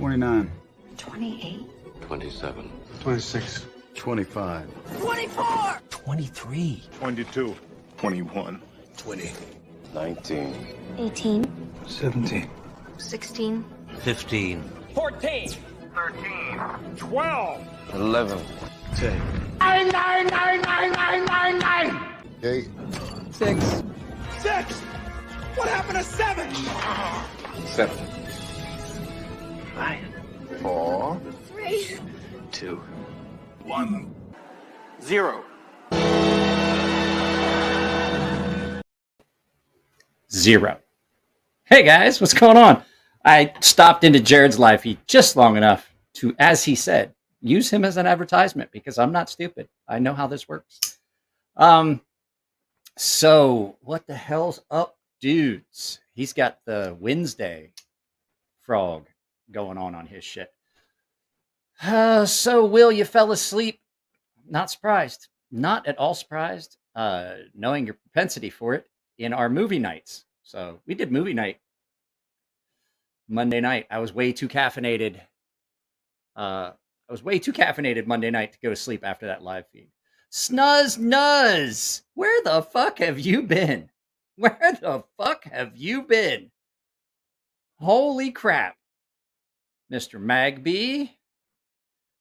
29. 28. 27. 26. 25. 24. 23. 22. 21. 20. 19. 18. 17. 16. 15. 14. 13. 12. 11. 10. 8. 6. 6. What happened to 7? 7. 5. 4. 3. 2. 1. 0. 0. Hey guys, what's going on? I stopped into Jared's live feed just long enough to, as he said, use him as an advertisement because I'm not stupid. I know how this works. So what the hell's up, dudes? He's got the Wednesday frog going on his shit. So Will, you fell asleep? Not surprised. Not at all surprised, knowing your propensity for it in our movie nights. So we did movie night Monday night. I was way too caffeinated. Monday night to go to sleep after that live feed. Snuzz Nuzz, where the fuck have you been? Where the fuck have you been? Holy crap, Mr. Magby.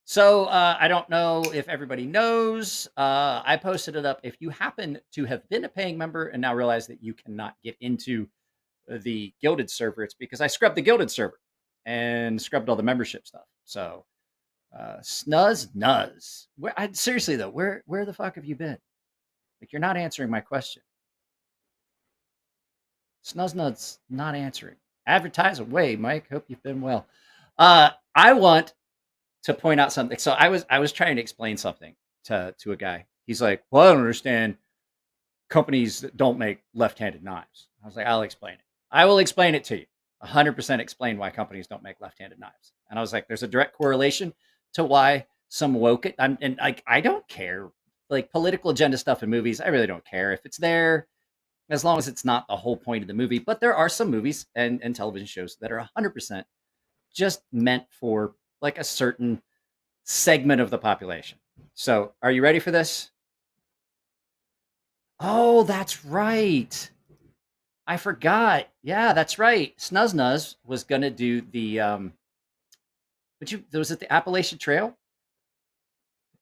So I don't know if everybody knows. I posted it up. If you happen to have been a paying member and now realize that you cannot get into the Gilded server, it's because I scrubbed the Gilded server and scrubbed all the membership stuff. So Snuzz Nuzz. Seriously though, where the fuck have you been? Like, you're not answering my question. Snuzz Nuzz not answering. Advertise away, Mike. Hope you've been well. I want to point out something. So I was trying to explain something to a guy. He's like, well, I don't understand companies that don't make left-handed knives. I was like, I'll explain it. I will explain it to you. 100% explain why companies don't make left-handed knives. And I was like, there's a direct correlation to why some woke it. I don't care. Like, political agenda stuff in movies, I really don't care if it's there, as long as it's not the whole point of the movie. But there are some movies and television shows that are 100% just meant for like a certain segment of the population. So are you ready for this? Oh, that's right. I forgot. Yeah, that's right. Snuzz Nuzz was going to do the, was it the Appalachian Trail?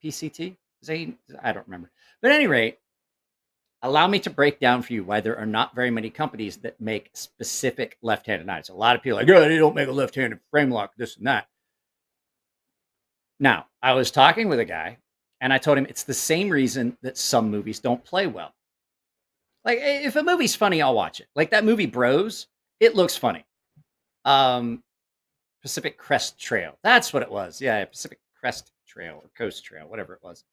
PCT? I don't remember. But at any rate, allow me to break down for you why there are not very many companies that make specific left-handed knives. A lot of people are like, oh, they don't make a left-handed frame lock, this and that. Now, I was talking with a guy, and I told him it's the same reason that some movies don't play well. Like, if a movie's funny, I'll watch it. Like that movie Bros, it looks funny. Pacific Crest Trail. That's what it was. Yeah, Pacific Crest Trail or Coast Trail, whatever it was.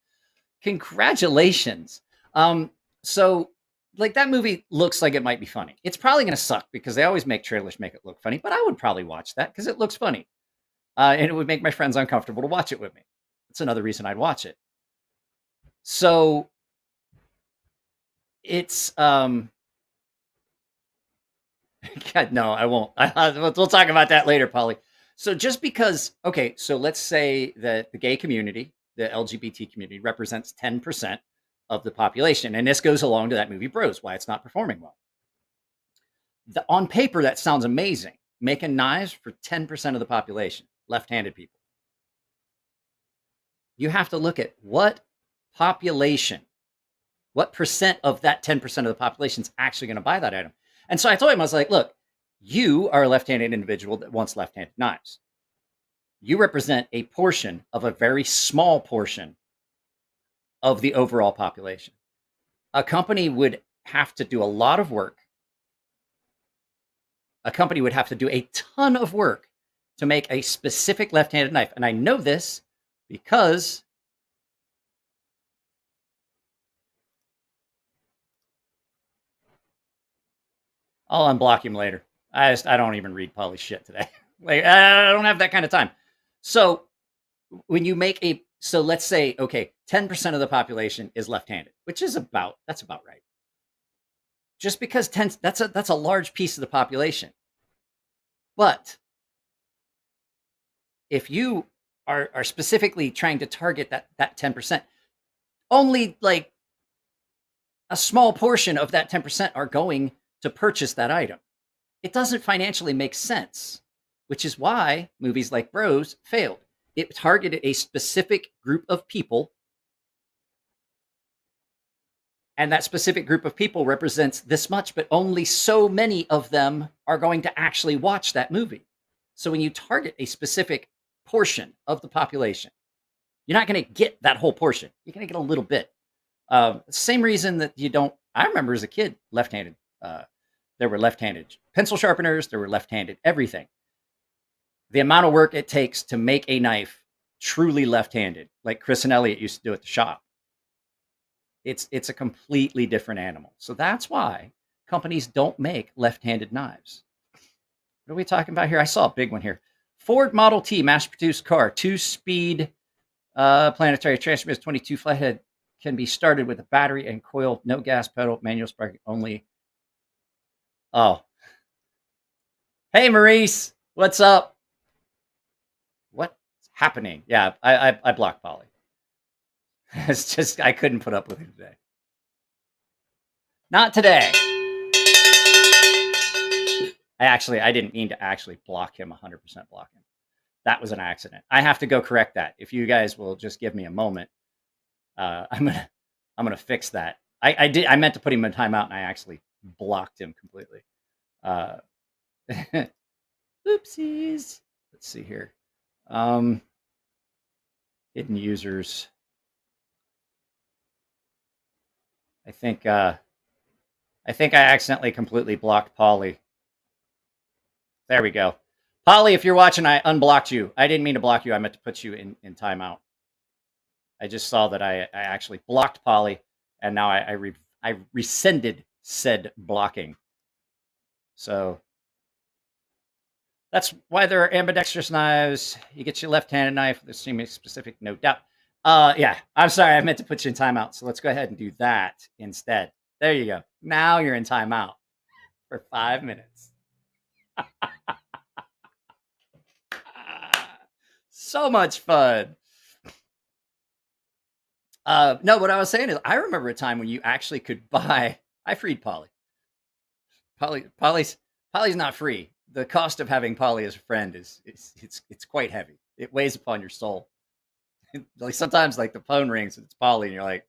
Congratulations. So, like, that movie looks like it might be funny. It's probably going to suck because they always make trailers make it look funny, but I would probably watch that because it looks funny. And it would make my friends uncomfortable to watch it with me. That's another reason I'd watch it. So it's God, no, I won't. We'll talk about that later, Polly. So just because, okay, so let's say that the gay community, the LGBT community, represents 10% of the population, and this goes along to that movie Bros, why it's not performing well. On paper, that sounds amazing. Making knives for 10% of the population. Left-handed people. You have to look at what population, what percent of that 10% of the population is actually going to buy that item. And so I told him, I was like, look, you are a left-handed individual that wants left-handed knives. You represent a portion of a very small portion of the overall population. A company would have to do a lot of work. A company would have to do a ton of work to make a specific left-handed knife. And I know this because I'll unblock him later. I don't even read Polly's shit today. Like, I don't have that kind of time. So when you make so let's say, okay, 10% of the population is left-handed, which is that's about right. Just because that's a large piece of the population. But if you are specifically trying to target that 10%, only like a small portion of that 10% are going to purchase that item. It doesn't financially make sense, which is why movies like Bros failed. It targeted a specific group of people, and that specific group of people represents this much, but only so many of them are going to actually watch that movie. So when you target a specific portion of the population, you're not going to get that whole portion. You're going to get a little bit. Same reason that you don't. I remember as a kid, left-handed. There were left-handed pencil sharpeners. There were left-handed everything. The amount of work it takes to make a knife truly left-handed, like Chris and Elliot used to do at the shop, it's a completely different animal. So that's why companies don't make left-handed knives. What are we talking about here? I saw a big one here. Ford Model T mass-produced car, 2-speed planetary transmission, 22 flathead, can be started with a battery and coil, no gas pedal, manual sparking only. Oh. Hey, Maurice. What's up? What's happening? Yeah, I blocked Polly. It's just, I couldn't put up with it today. Not today. I didn't mean to actually block him, 100% block him. That was an accident. I have to go correct that. If you guys will just give me a moment, I'm gonna fix that. I meant to put him in timeout, and I actually blocked him completely. Oopsies. Let's see here. Hidden users. I think I accidentally completely blocked Polly. There we go. Polly, if you're watching, I unblocked you. I didn't mean to block you. I meant to put you in timeout. I just saw that I actually blocked Polly, and now I rescinded said blocking. So that's why there are ambidextrous knives. You get your left-handed knife. There's seeming specific, no doubt. Yeah, I'm sorry. I meant to put you in timeout. So let's go ahead and do that instead. There you go. Now you're in timeout for 5 minutes. So much fun. No, what I was saying is I remember a time when you actually could buy. I freed Polly. Polly's not free. The cost of having Polly as a friend is it's quite heavy. It weighs upon your soul. Like sometimes, like the phone rings and it's Polly, and you're like,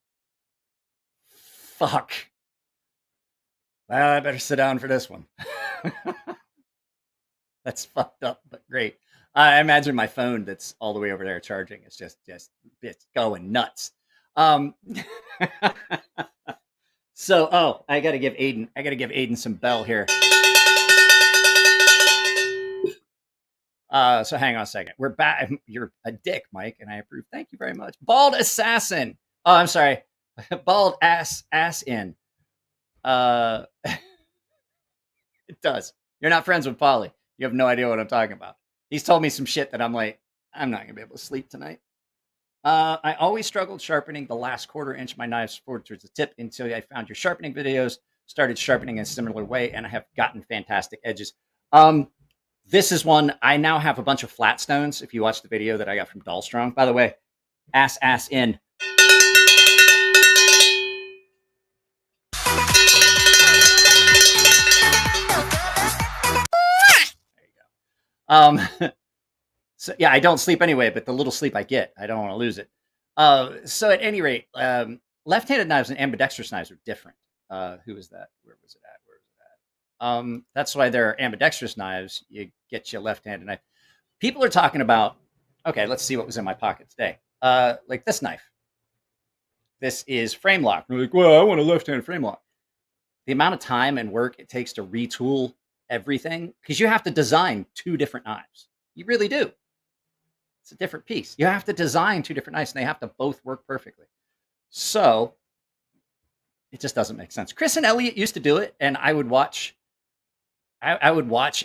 "Fuck." Well, I better sit down for this one. That's fucked up, but great. I imagine my phone that's all the way over there charging is just it's going nuts. So, I gotta give Aiden some bell here. So hang on a second. We're back. You're a dick, Mike, and I approve. Thank you very much. Bald Assassin. Oh, I'm sorry. Bald ass in. It does. You're not friends with Polly. You have no idea what I'm talking about. He's told me some shit that I'm like, I'm not gonna be able to sleep tonight. I always struggled sharpening the last 1/4 inch of my knives forward towards the tip until I found your sharpening videos, started sharpening in a similar way, and I have gotten fantastic edges. This is one. I now have a bunch of flat stones. If you watch the video that I got from Dahlstrong, by the way, ass in. There you go. So yeah, I don't sleep anyway, but the little sleep I get, I don't want to lose it. So at any rate, left-handed knives and ambidextrous knives are different. Who is that? Where was it at? That's why there are ambidextrous knives. You get your left-handed knife. People are talking about, okay, let's see what was in my pocket today. Like this knife. This is frame lock. We're like, well, I want a left-handed frame lock. The amount of time and work it takes to retool everything, because you have to design 2 different knives. You really do. It's a different piece. You have to design 2 different knives, and they have to both work perfectly. So it just doesn't make sense. Chris and Elliot used to do it, and I would watch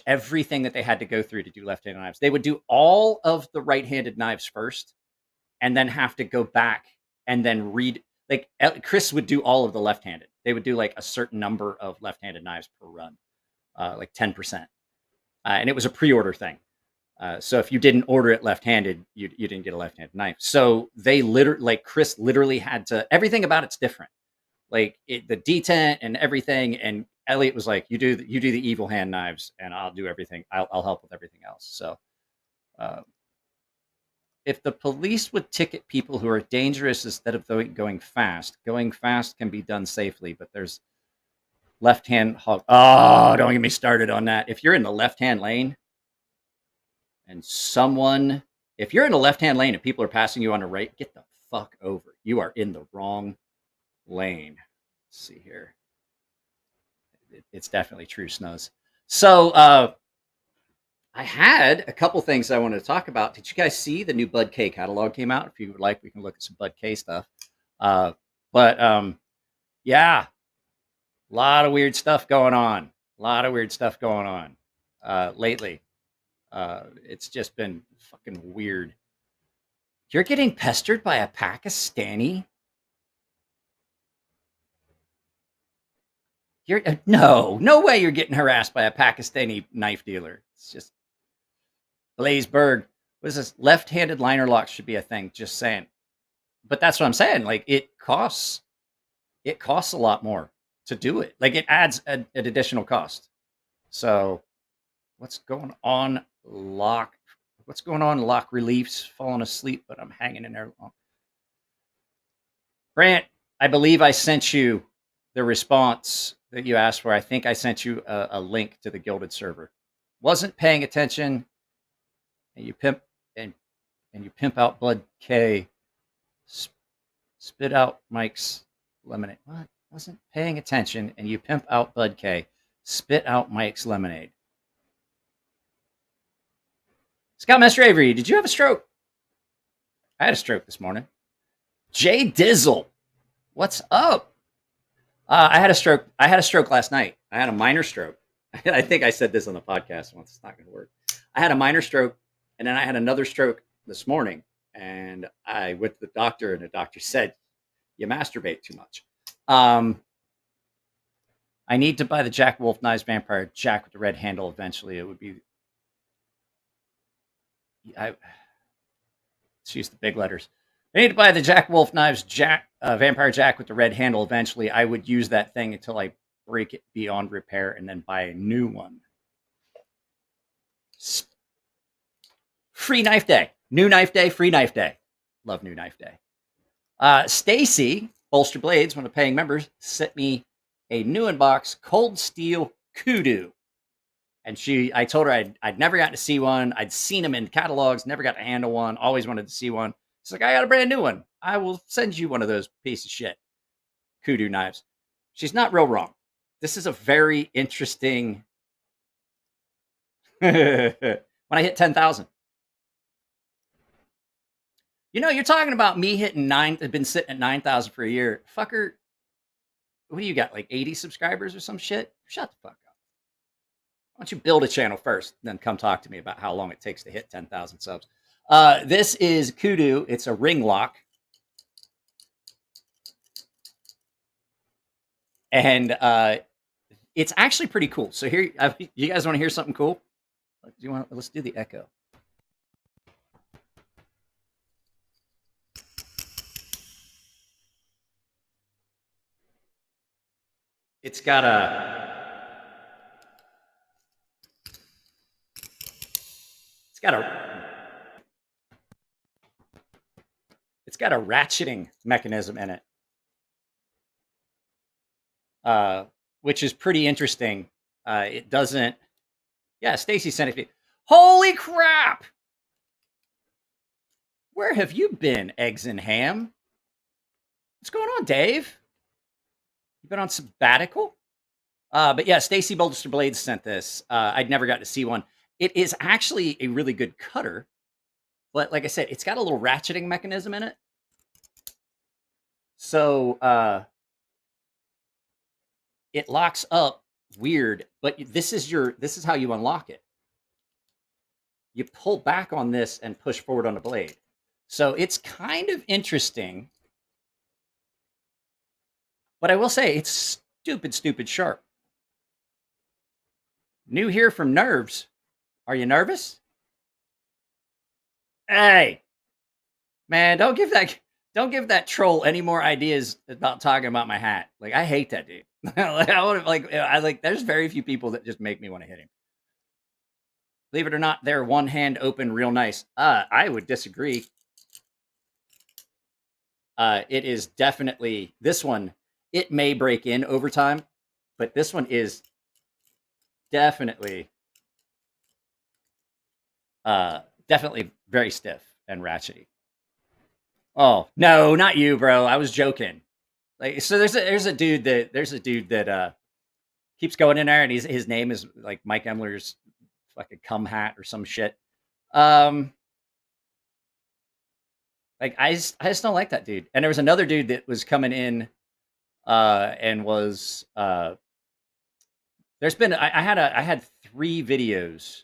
everything that they had to go through to do left-handed knives. They would do all of the right-handed knives first, and then have to go back and then read. Like Chris would do all of the left-handed. They would do like a certain number of left-handed knives per run, like 10%, and it was a pre-order thing. So if you didn't order it left-handed, you didn't get a left-handed knife. So they literally, like Chris literally had to, everything about it's different. Like the detent and everything. And Elliot was like, you do the evil hand knives and I'll do everything. I'll help with everything else. So if the police would ticket people who are dangerous instead of going fast can be done safely, but there's left-hand hog. Oh, don't get me started on that. If you're in the left-hand lane, and if you're in the left-hand lane and people are passing you on the right, get the fuck over. You are in the wrong lane. Let's see here. It's definitely true, Snows. So I had a couple things I wanted to talk about. Did you guys see the new Bud K catalog came out? If you would like, we can look at some Bud K stuff. Yeah, a lot of weird stuff going on. Lately. It's just been fucking weird. You're getting pestered by a Pakistani? No way you're getting harassed by a Pakistani knife dealer. It's just Blazeberg. What is this? Left-handed liner locks should be a thing. Just saying. But that's what I'm saying. Like it costs a lot more to do it. Like it adds an additional cost. So what's going on, lock? What's going on, lock reliefs? Falling asleep, but I'm hanging in there long. Brant, I believe I sent you the response that you asked for. I think I sent you a link to the Gilded server. Wasn't paying attention, and you pimp out Bud K. Spit out Mike's lemonade. What? Wasn't paying attention, and you pimp out Bud K. Spit out Mike's lemonade. Scoutmaster Avery, did you have a stroke? I had a stroke this morning. Jay Dizzle, what's up? I had a stroke. I had a stroke last night. I had a minor stroke. I think I said this on the podcast once. It's not going to work. I had a minor stroke, and then I had another stroke this morning. And I went to the doctor, and the doctor said, "You masturbate too much." I need to buy the Jack Wolf Knives Vampire Jack with the red handle eventually. It would be. Let's use the big letters. I need to buy the Jack Wolf Knives Vampire Jack with the red handle eventually. I would use that thing until I break it beyond repair and then buy a new one. Free knife day. New knife day, free knife day. Love new knife day. Stacy, Bolster Blades, one of the paying members, sent me a new inbox Cold Steel Kudu. And I told her I'd never gotten to see one. I'd seen them in catalogs, never got to handle one, always wanted to see one. She's like, I got a brand new one. I will send you one of those piece of shit Kudu knives. She's not real wrong. This is a very interesting. When I hit 10,000. You're talking about me hitting 9. I've been sitting at 9,000 for a year. Fucker, what do you got? Like 80 subscribers or some shit? Shut the fuck up. Why don't you build a channel first, then come talk to me about how long it takes to hit 10,000 subs. This is Kudu. It's a ring lock. And it's actually pretty cool. So here, you guys want to hear something cool? Let's do the echo. It's got a ratcheting mechanism in it, which is pretty interesting. It doesn't. Yeah, Stacy sent it to me. Holy crap! Where have you been, Eggs and Ham? What's going on, Dave? You been on sabbatical? But yeah, Stacy Bolster Blades sent this. I'd never got to see one. It is actually a really good cutter, but like I said, it's got a little ratcheting mechanism in it. So it locks up weird, but this is how you unlock it. You pull back on this and push forward on the blade. So it's kind of interesting. But I will say it's stupid sharp. New here from Nerves. Are you nervous? Hey, man, don't give that troll any more ideas about talking about my hat. Like, I hate that dude. Like, there's very few people that just make me want to hit him. Believe it or not, they're one hand open, real nice. I would disagree. It is definitely this one. It may break in over time, but this one is definitely very stiff and ratchety. Oh no, not you, bro. I was joking. Like, so there's a dude that keeps going in there, and his name is like Mike Emler's fucking cum hat or some shit. Like, I just don't like that dude. And there was another dude that was coming in, and was there's been I had 3 videos.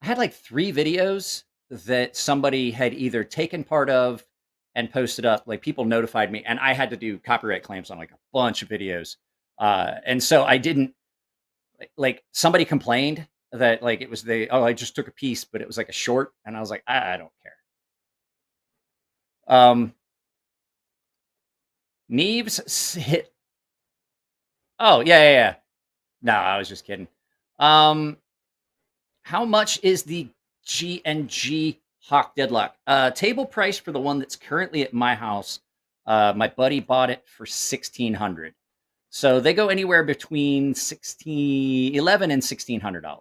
I had like 3 videos that somebody had either taken part of and posted up. Like, people notified me, and I had to do copyright claims on like a bunch of videos. And so I didn't like somebody complained that like it was I just took a piece, but it was like a short, and I was like, I don't care. Neebs hit. Oh yeah. No, I was just kidding. How much is the G&G Hawk Deadlock? Table price for the one that's currently at my house. My buddy bought it for $1,600. So they go anywhere between $11 and $1,600.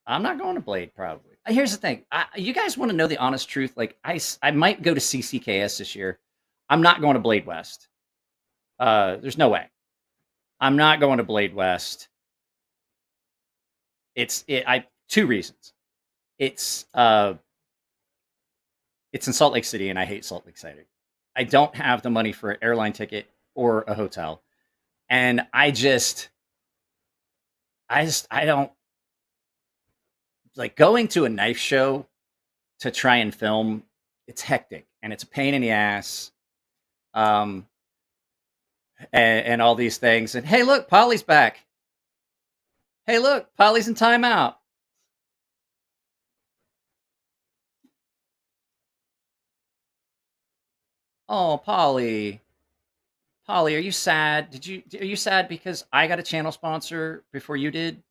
I'm not going to Blade, probably. Here's the thing. You guys want to know the honest truth? Like, I might go to CCKS this year. I'm not going to Blade West. There's no way. I'm not going to Blade West. Two reasons. It's in Salt Lake City, and I hate Salt Lake City. I don't have the money for an airline ticket or a hotel, and I don't like going to a knife show to try and film. It's hectic, and it's a pain in the ass. And all these things. And hey, look, Polly's back. Hey, look, Polly's in timeout. Oh, Polly. Polly, are you sad? Are you sad because I got a channel sponsor before you did?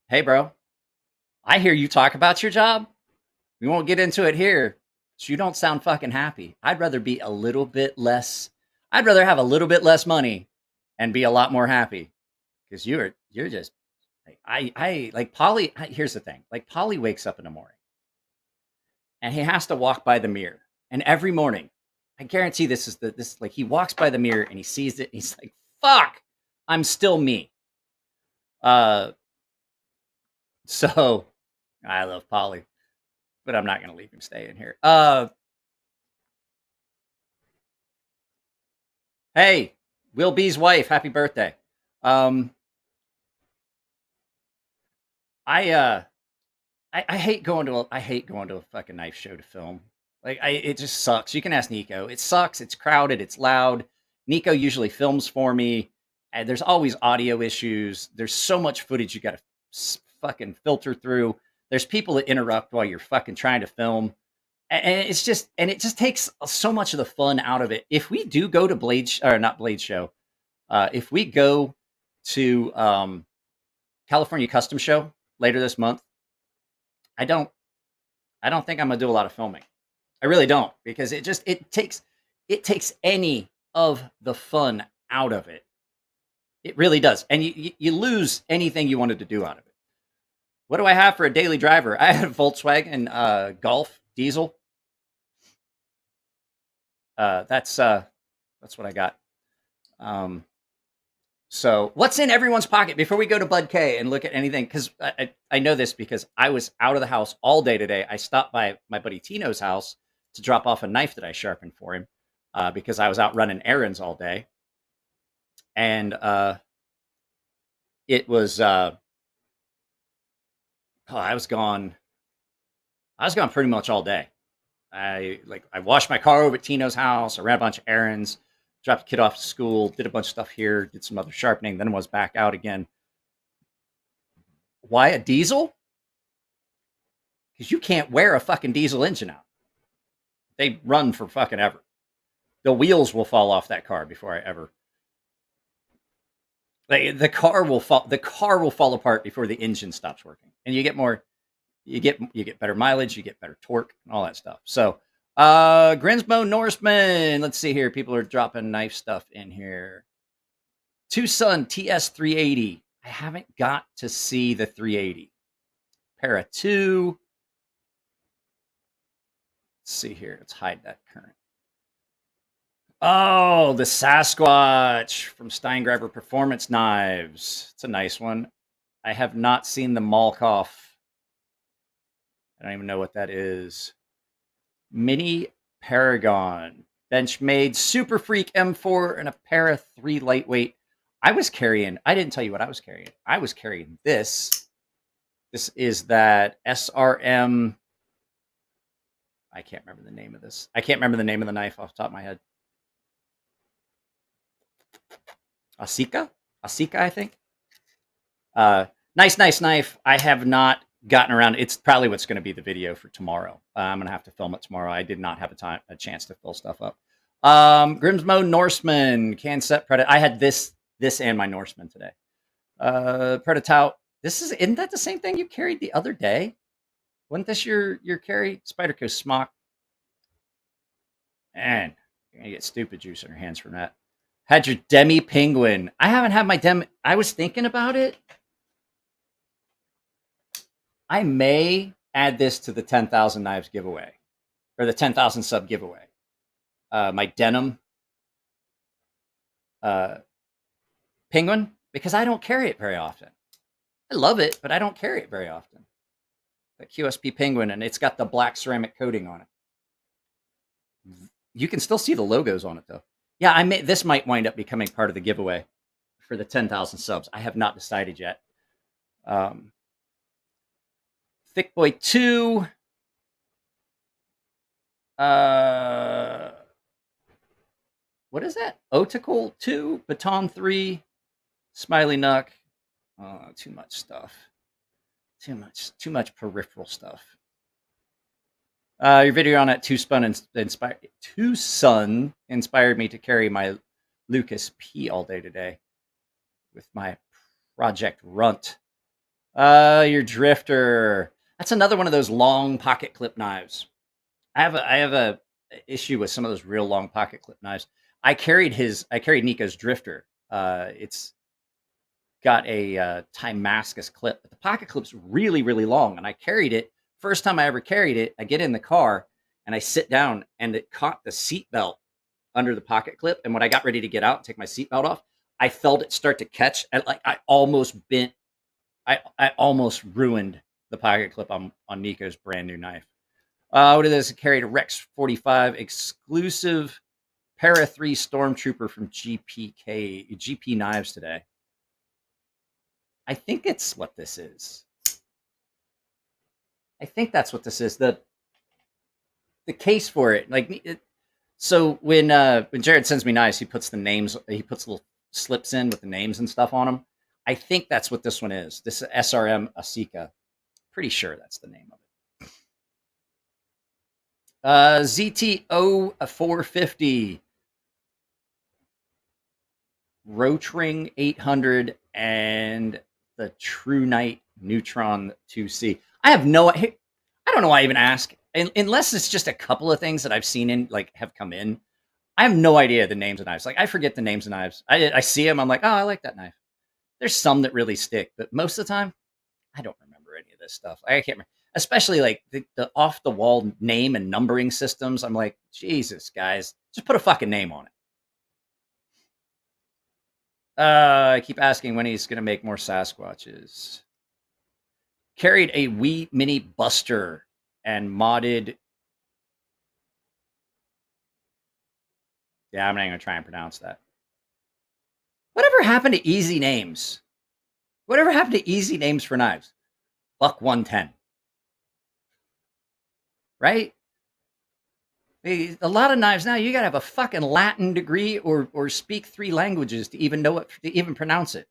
Hey, bro. I hear you talk about your job. We won't get into it here. So you don't sound fucking happy. I'd rather be a little bit less. I'd rather have a little bit less money and be a lot more happy. Because you're just I like Polly. Here's the thing. Like, Polly wakes up in the morning and he has to walk by the mirror. And every morning, I guarantee this like he walks by the mirror and he sees it. And he's like, fuck, I'm still me. So I love Polly, but I'm not going to leave him stay in here. Hey, Will B's wife, happy birthday. I hate going to a fucking knife show to film. Like, it just sucks. You can ask Nico. It sucks. It's crowded. It's loud. Nico usually films for me. And there's always audio issues. There's so much footage you got to fucking filter through. There's people that interrupt while you're fucking trying to film. And it just takes so much of the fun out of it. If we do go to not Blade Show, if we go to California Custom Show later this month, I don't think I'm gonna do a lot of filming. I really don't, because it takes any of the fun out of it. It really does, and you lose anything you wanted to do out of it. What do I have for a daily driver? I have a Volkswagen Golf diesel. That's what I got. So what's in everyone's pocket before we go to Bud K and look at anything? Because I know this because I was out of the house all day today. I stopped by my buddy Tino's house to drop off a knife that I sharpened for him because I was out running errands all day. And it was I was gone pretty much all day. I washed my car over at Tino's house. I ran a bunch of errands, dropped the kid off to school, did a bunch of stuff here, did some other sharpening, then was back out again. Why a diesel? Because you can't wear a fucking diesel engine out. They run for fucking ever. The wheels will fall off that car before I ever. The car will fall. The car will fall apart before the engine stops working, and you get more. You get better mileage. You get better torque, and all that stuff. So, Grinsmo Norseman. Let's see here. People are dropping knife stuff in here. Tucson TS 380. I haven't got to see the 380. Para 2. Let's see here. Let's hide that current. Oh, the Sasquatch from Steingraber Performance Knives. It's a nice one. I have not seen the Malkoff. I don't even know what that is. Mini Paragon. Benchmade Super Freak M4 and a Para 3 lightweight. I didn't tell you what I was carrying. I was carrying this. This is that SRM. I can't remember the name of this. I can't remember the name of the knife off the top of my head. Asika, I think. Nice knife. I have not gotten around. It's probably what's going to be the video for tomorrow. I'm going to have to film it tomorrow. I did not have a chance to fill stuff up. Grimsmo Norseman, can set Predator. I had this and my Norseman today. Predatout. Isn't that the same thing you carried the other day? Wasn't this your carry? Spyderco Smock. Man, you're going to get stupid juice in your hands from that. Had your Demi Penguin. I haven't had my Demi. I was thinking about it. I may add this to the 10,000 knives giveaway. Or the 10,000 sub giveaway. My denim Penguin. Because I don't carry it very often. I love it, but I don't carry it very often. The QSP Penguin, and it's got the black ceramic coating on it. You can still see the logos on it, though. Yeah, this might wind up becoming part of the giveaway for the 10,000 subs. I have not decided yet. Thick Boy 2. What is that? Otical 2, Baton 3, Smiley Nuck. Oh, too much stuff. Too much peripheral stuff. Your video on that Tucson inspired me to carry my Lucas P all day today with my Project Runt. Your Drifter. That's another one of those long pocket clip knives. I have a issue with some of those real long pocket clip knives. I carried Nico's Drifter. It's got a Timascus clip, but the pocket clip's really, really long, and I carried it. First time I ever carried it, I get in the car and I sit down and it caught the seatbelt under the pocket clip. And when I got ready to get out and take my seatbelt off, I felt it start to catch. And I almost ruined the pocket clip on Nico's brand new knife. What is this? I carried a Rex 45 exclusive Para 3 Stormtrooper from GP Knives today. I think it's what this is. I think that's what this is. The case for it, so when Jared sends me knives, he puts little slips in with the names and stuff on them. I think that's what this one is. This is SRM Asika. Pretty sure that's the name of it. ZTO 450, Rotring 800, and the True Night Neutron 2C. I don't know why I even ask. Unless it's just a couple of things that I've seen have come in. I have no idea the names of knives. I forget the names of knives. I see them. I'm like, oh, I like that knife. There's some that really stick, but most of the time, I don't remember any of this stuff. I can't remember. Especially the off the wall name and numbering systems. I'm like, Jesus, guys, just put a fucking name on it. I keep asking when he's going to make more Sasquatches. Carried a wee mini Buster and modded. Yeah, I'm not going to try and pronounce that. Whatever happened to easy names? Whatever happened to easy names for knives? Buck 110. Right? A lot of knives now, you got to have a fucking Latin degree or speak 3 languages to even know it, to even pronounce it.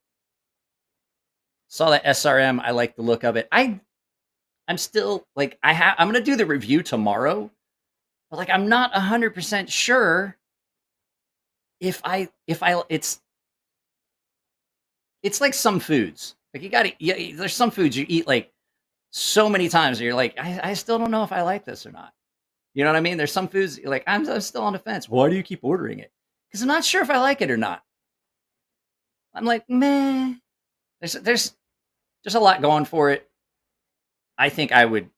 Saw that SRM. I like the look of it. I'm still like I'm gonna do the review tomorrow, but like I'm not 100% sure if it's like some foods. Like there's some foods you eat like so many times, and you're like, I still don't know if I like this or not. You know what I mean? There's some foods you're like, I'm still on the fence. Why do you keep ordering it? Because I'm not sure if I like it or not. I'm like, meh. There's a lot going for it. I think I would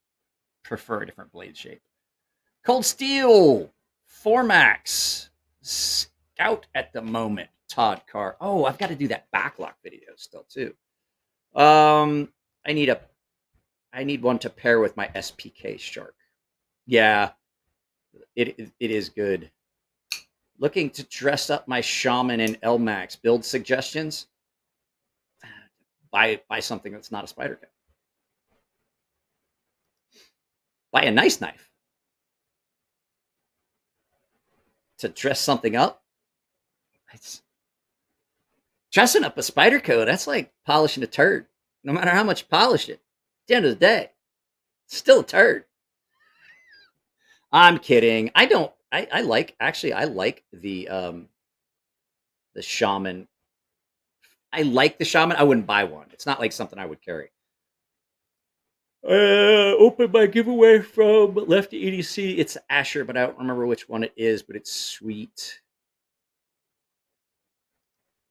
prefer a different blade shape. Cold Steel, Formax, Scout at the moment. Todd Carr. Oh, I've got to do that backlock video still too. I need one to pair with my SPK Shark. Yeah, it is good. Looking to dress up my Shaman in LMAX. Build suggestions? Buy something that's not a spider cut. Buy a nice knife. To dress something up? It's dressing up a spider coat, that's like polishing a turd. No matter how much you polish it, at the end of the day, it's still a turd. I'm kidding. I like the Shaman. I like the Shaman. I wouldn't buy one. It's not like something I would carry. Open my giveaway from Lefty EDC. It's Asher, but I don't remember which one it is, but it's sweet.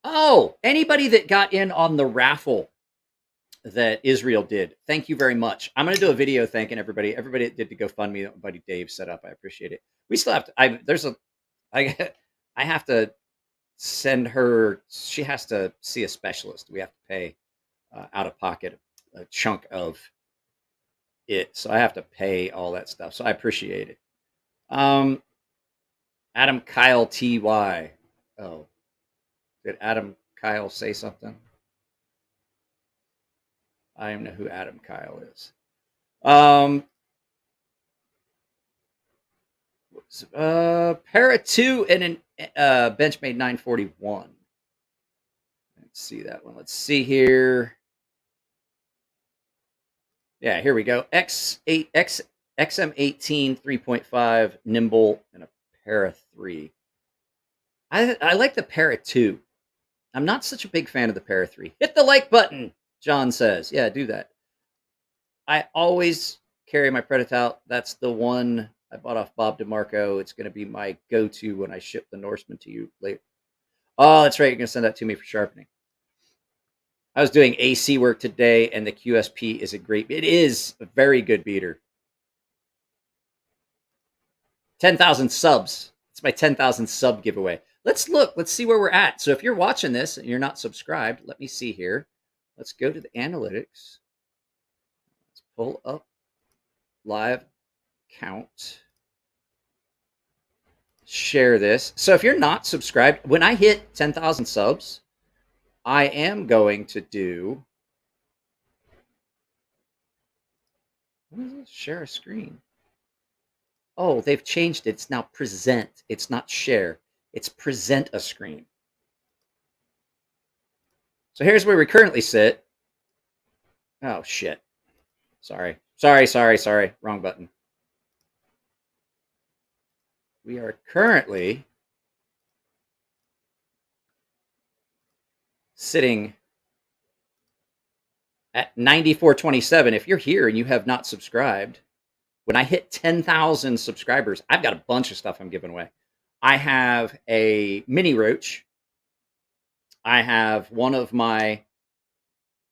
Oh, anybody that got in on the raffle that Israel did, thank you very much. I'm going to do a video thanking everybody that did the GoFundMe that my buddy Dave set up. I appreciate it. We still have to, I have to send her, she has to see a specialist. We have to pay out of pocket a chunk of it. So I have to pay all that stuff. So I appreciate it. Adam Kyle TY. Oh, did Adam Kyle say something? I don't know who Adam Kyle is. Para 2 and an Benchmade 941. Let's see that one. Let's see here. Yeah, here we go. XM18 3.5 nimble and a Para 3. I like the Para 2. I'm not such a big fan of the Para 3. Hit the like button, John says. Yeah, do that. I always carry my Predatal. That's the one I bought off Bob DeMarco. It's going to be my go-to when I ship the Norseman to you later. Oh, that's right. You're going to send that to me for sharpening. I was doing AC work today, and the QSP is it is a very good beater. 10,000 subs. It's my 10,000 sub giveaway. Let's look. Let's see where we're at. So if you're watching this and you're not subscribed, let me see here. Let's go to the analytics. Let's pull up live count. Share this. So if you're not subscribed, when I hit 10,000 subs, I am going to do, what is this? Share a screen. Oh, they've changed it. It's now present. It's not share. It's present a screen. So here's where we currently sit. Oh, shit. Sorry. Wrong button. We are currently sitting at 94.27. If you're here and you have not subscribed, when I hit 10,000 subscribers, I've got a bunch of stuff I'm giving away. I have a mini roach. I have one of my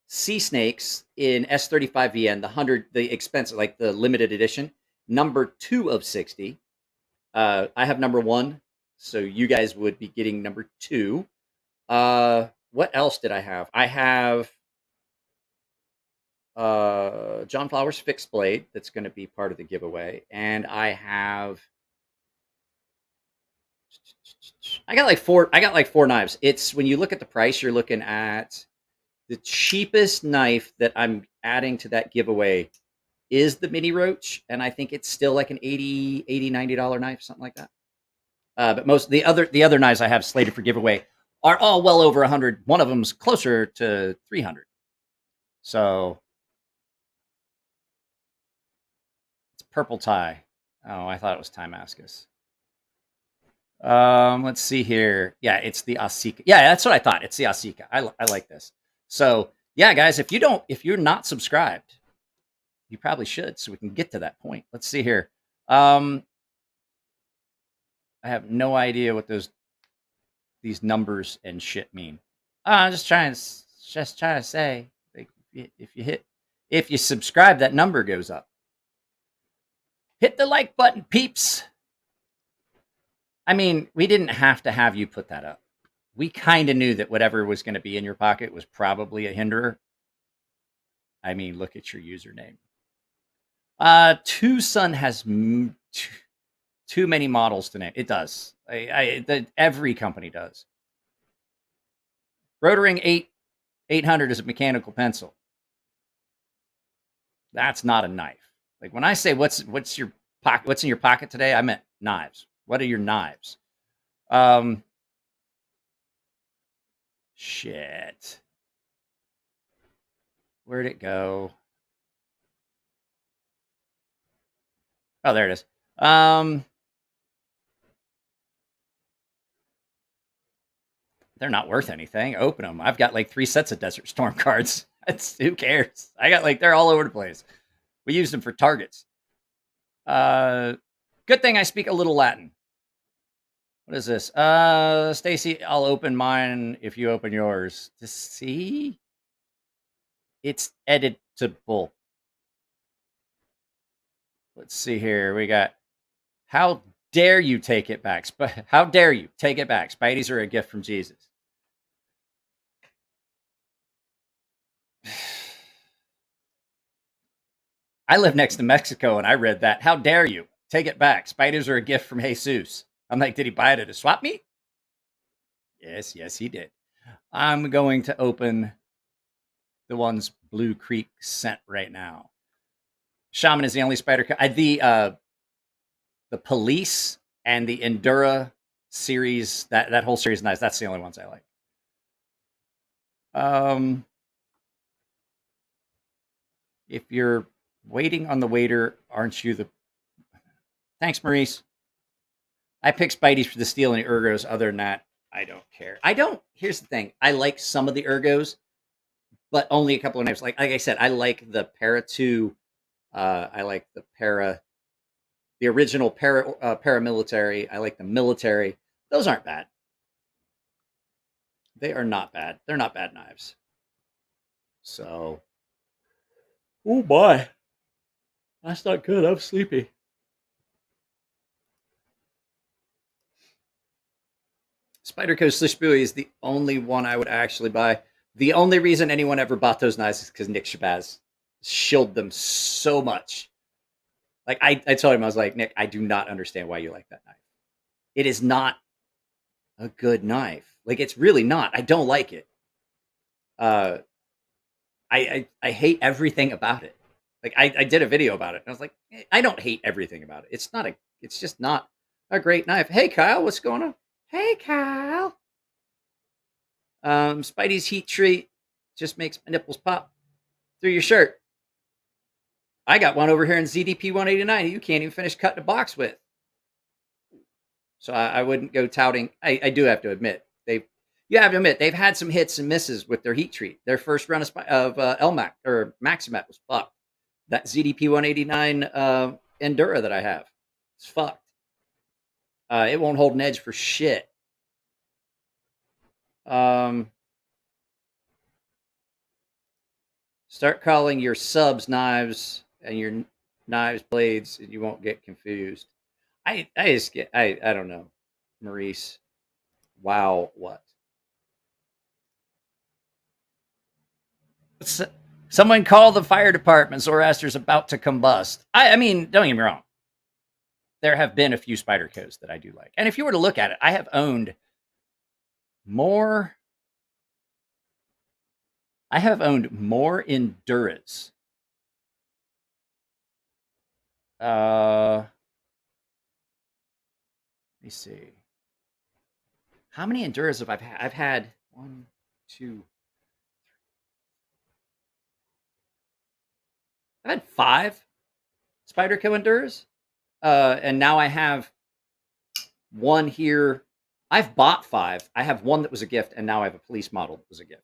sea snakes in S35VN, the expensive, like the limited edition, number 2 of 60. I have number 1, so you guys would be getting number 2. What else did I have? I have John Flowers fixed blade that's going to be part of the giveaway, and I got like 4 knives. It's, when you look at the price, you're looking at the cheapest knife that I'm adding to that giveaway is the mini roach, and I think it's still like an $90 knife, something like that. But most the other knives I have slated for giveaway are all well over 100. One of them's closer to 300. So it's purple tie. Oh, I thought it was Timascus. Let's see here. Yeah, it's the Asika. Yeah, that's what I thought. It's the Asika. I like this. So yeah, guys, if you're not subscribed, you probably should, so we can get to that point. Let's see here. I have no idea what these numbers and shit mean. I'm just trying to say, like, if you subscribe, that number goes up. Hit the like button, peeps. I mean, we didn't have to have you put that up. We kind of knew that whatever was going to be in your pocket was probably a hinderer. I mean, look at your username. Tucson has too many models to name. It does. Every company does. Rotring 800 is a mechanical pencil. That's not a knife. Like when I say what's in your pocket today, I meant knives. What are your knives? Shit. Where'd it go? Oh, there it is. They're not worth anything. Open them. I've got like 3 sets of Desert Storm cards. Who cares? I got like, they're all over the place. We use them for targets. Good thing I speak a little Latin. What is this? Stacy, I'll open mine if you open yours. To see? It's editable. Let's see here. We got, how dare you take it back? How dare you take it back? Spideys are a gift from Jesus. I live next to Mexico and I read that. How dare you take it back? Spiders are a gift from Jesus. I'm like, did he buy it at a swap meet? Yes, he did. I'm going to open the ones Blue Creek sent right now. Shaman is the only spider. The Police and the Endura series, that whole series is nice. That's the only ones I like. If you're waiting on the waiter, aren't you the... Thanks, Maurice. I pick Spideys for the steel and the ergos. Other than that, I don't care. Here's the thing. I like some of the ergos, but only a couple of knives. Like I said, I like the Para 2. I like the original paramilitary. I like the military. Those aren't bad. They are not bad. They're not bad knives. So, oh boy, that's not good. I'm sleepy. Spyderco Slishbuoy is the only one I would actually buy. The only reason anyone ever bought those knives is because Nick Shabazz shilled them so much. Like I told him, I was like, Nick, I do not understand why you like that knife. It is not a good knife. Like it's really not. I don't like it. I hate everything about it. Like I did a video about it, and I was like, I don't hate everything about it. It's just not a great knife. Hey Kyle, what's going on? Hey Kyle. Spidey's heat treat just makes my nipples pop through your shirt. I got one over here in ZDP 189 you can't even finish cutting a box with. So I wouldn't go touting. I do have to admit, you have to admit, they've had some hits and misses with their heat treat. Their first run of LMAC or Maximat was fucked. That ZDP 189 Endura that I have, it's fucked. It won't hold an edge for shit. Start calling your subs knives and your knives blades, and you won't get confused. I don't know, Maurice. Wow, what? Someone call the fire department. Zoroaster's about to combust. I mean, don't get me wrong. There have been a few Spydercos that I do like. And if you were to look at it, I have owned more Enduras. Let me see. How many Enduras have I've had? 1, 2. I've had 5 Spyderco Endures, and now I have one here. I've bought 5. I have one that was a gift, and now I have a police model that was a gift.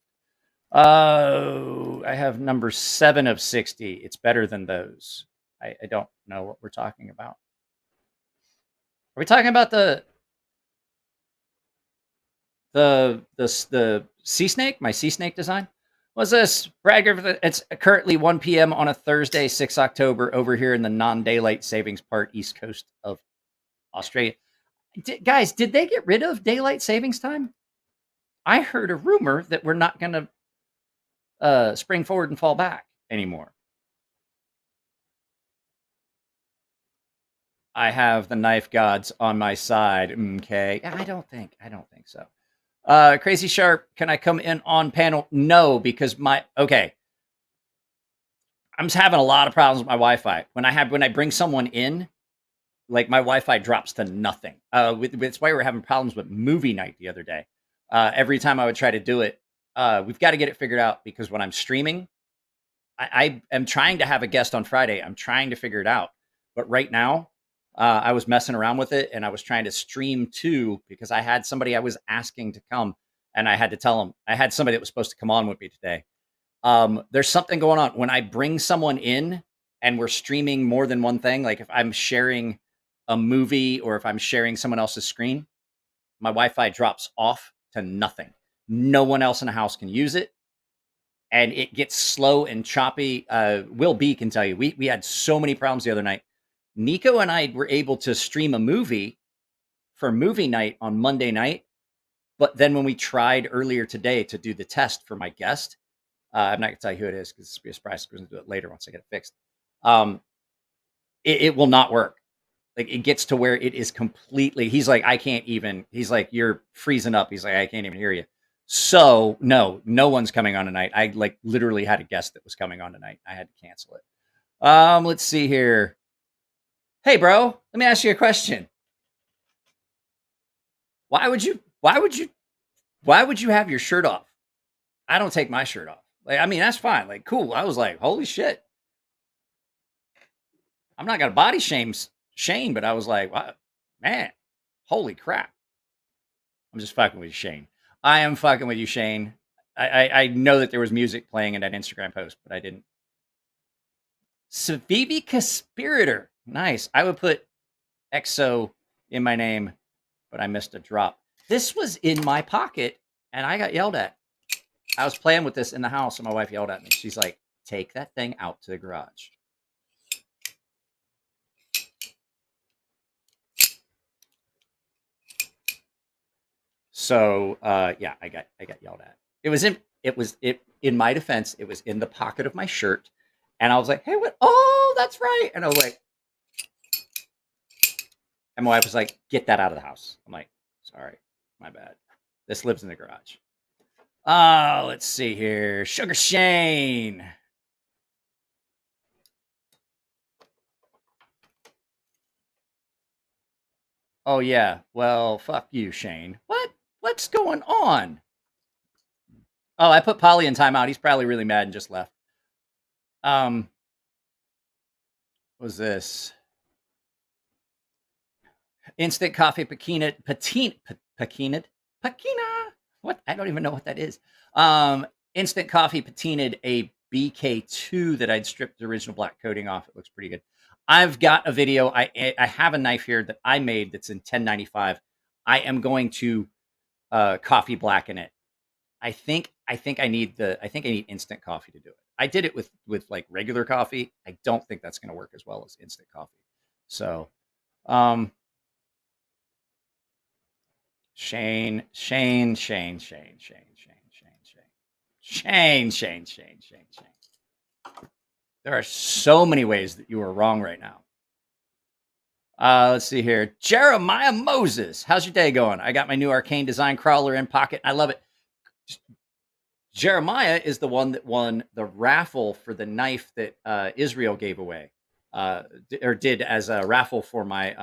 I have number 7 of 60. It's better than those. I don't know what we're talking about. Are we talking about the sea snake? My sea snake design? What's this? Bragger. It's currently 1 p.m. on a Thursday, 6 October, over here in the non-daylight savings part, east coast of Australia. Guys, did they get rid of daylight savings time? I heard a rumor that we're not going to spring forward and fall back anymore. I have the knife gods on my side. Okay. I don't think so. CrazySharp, can I come in on panel? No, because okay. I'm just having a lot of problems with my Wi-Fi. When I bring someone in, like my Wi-Fi drops to nothing. It's why we're having problems with movie night the other day. Every time I would try to do it, we've got to get it figured out, because when I'm streaming, I am trying to have a guest on Friday. I'm trying to figure it out. But right now, I was messing around with it, and I was trying to stream too, because I had somebody I was asking to come, and I had to tell them I had somebody that was supposed to come on with me today. There's something going on when I bring someone in and we're streaming more than one thing. Like if I'm sharing a movie or if I'm sharing someone else's screen, my Wi-Fi drops off to nothing. No one else in the house can use it, and it gets slow and choppy. Will B can tell you, we had so many problems the other night. Nico and I were able to stream a movie for movie night on Monday night, but then when we tried earlier today to do the test for my guest, I'm not going to tell you who it is because it's be a surprise. We're going to do it later once I get it fixed. It will not work. Like it gets to where it is completely. He's like, I can't even. He's like, you're freezing up. He's like, I can't even hear you. So no one's coming on tonight. I like literally had a guest that was coming on tonight. I had to cancel it. Let's see here. Hey, bro, let me ask you a question. Why would you have your shirt off? I don't take my shirt off. Like, I mean, that's fine. Like, cool. I was like, holy shit. I'm not gonna body shame Shane, but I was like, wow, man, holy crap. I'm just fucking with you, Shane. I am fucking with you, Shane. I know that there was music playing in that Instagram post, but I didn't. Savivi Conspirator. Nice. I would put EXO in my name, but I missed a drop. This was in my pocket, and I got yelled at. I was playing with this in the house, and my wife yelled at me. She's like, take that thing out to the garage. So, yeah, I got yelled at. It was in my defense, it was in the pocket of my shirt, and I was like, hey, what? Oh, that's right. And I was like, and my wife was like, get that out of the house. I'm like, sorry, my bad. This lives in the garage. Let's see here. Sugar Shane. Oh, yeah. Well, fuck you, Shane. What? What's going on? Oh, I put Polly in timeout. He's probably really mad and just left. What was this? Instant coffee patina. What? I don't even know what that is. Instant coffee patinaed a BK2 that I'd stripped the original black coating off. It looks pretty good. I've got a video. I have a knife here that I made that's in 1095. I am going to coffee blacken it. I think I need instant coffee to do it. I did it with like regular coffee. I don't think that's going to work as well as instant coffee. So, Shane. There are so many ways that you are wrong right now. Let's see here. Jeremiah Moses. How's your day going? I got my new arcane design crawler in pocket. I love it. Jeremiah is the one that won the raffle for the knife that Israel gave away, or did as a raffle for my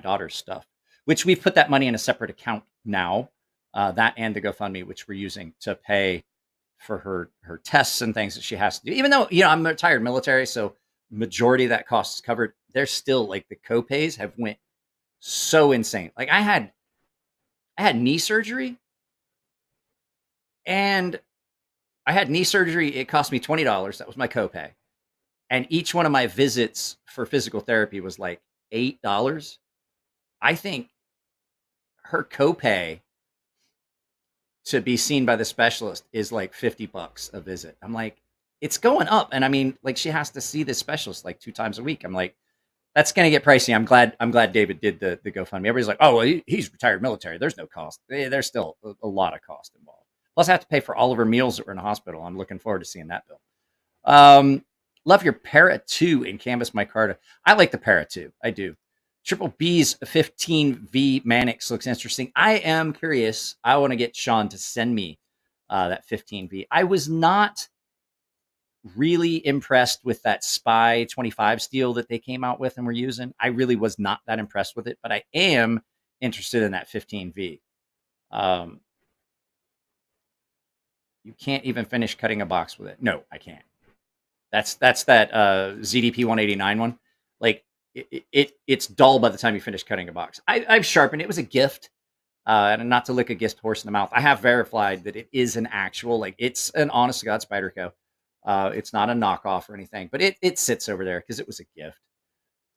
daughter's stuff, which we've put that money in a separate account now. That and the GoFundMe, which we're using to pay for her tests and things that she has to do. Even though, I'm retired military, so majority of that cost is covered. There's still like the copays have went so insane. Like I had knee surgery, and it cost me $20. That was my copay. And each one of my visits for physical therapy was like $8. I think her copay to be seen by the specialist is like $50 a visit. I'm like, it's going up. And I mean, like she has to see the specialist like 2 times a week. I'm like, that's going to get pricey. I'm glad David did the GoFundMe. Everybody's like, oh, well, he's retired military. There's no cost. There's still a lot of cost involved. Plus I have to pay for all of her meals that were in the hospital. I'm looking forward to seeing that bill. Love your Para 2 in Canvas micarta. I like the Para 2. I do. Triple B's 15V Mannix looks interesting. I am curious. I want to get Sean to send me that 15V. I was not really impressed with that Spy 25 steel that they came out with and were using. I really was not that impressed with it, but I am interested in that 15V. You can't even finish cutting a box with it. No, I can't. That's that ZDP 189 one. Like it's dull by the time you finish cutting a box. I've sharpened. It was a gift, and not to lick a gift horse in the mouth. I have verified that it is an actual, like it's an honest to God Spyderco. It's not a knockoff or anything, but it sits over there because it was a gift.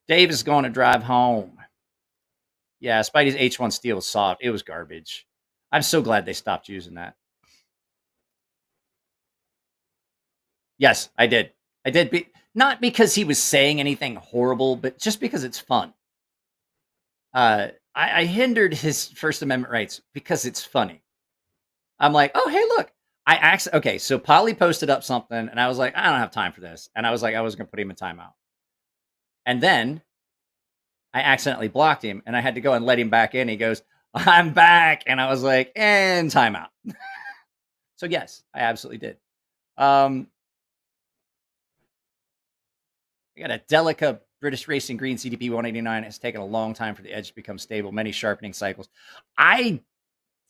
Dave is going to drive home. Yeah, Spidey's H1 steel was soft. It was garbage. I'm so glad they stopped using that. Yes, I did. Not because he was saying anything horrible, but just because it's fun. I hindered his First Amendment rights because it's funny. I'm like, oh, hey, look. Okay, so Polly posted up something, and I was like, I don't have time for this. And I was like, I was going to put him in timeout. And then I accidentally blocked him, and I had to go and let him back in. He goes, I'm back. And I was like, and timeout. So, yes, I absolutely did. I got a Delica British Racing Green CDP 189. It's taken a long time for the edge to become stable, many sharpening cycles. I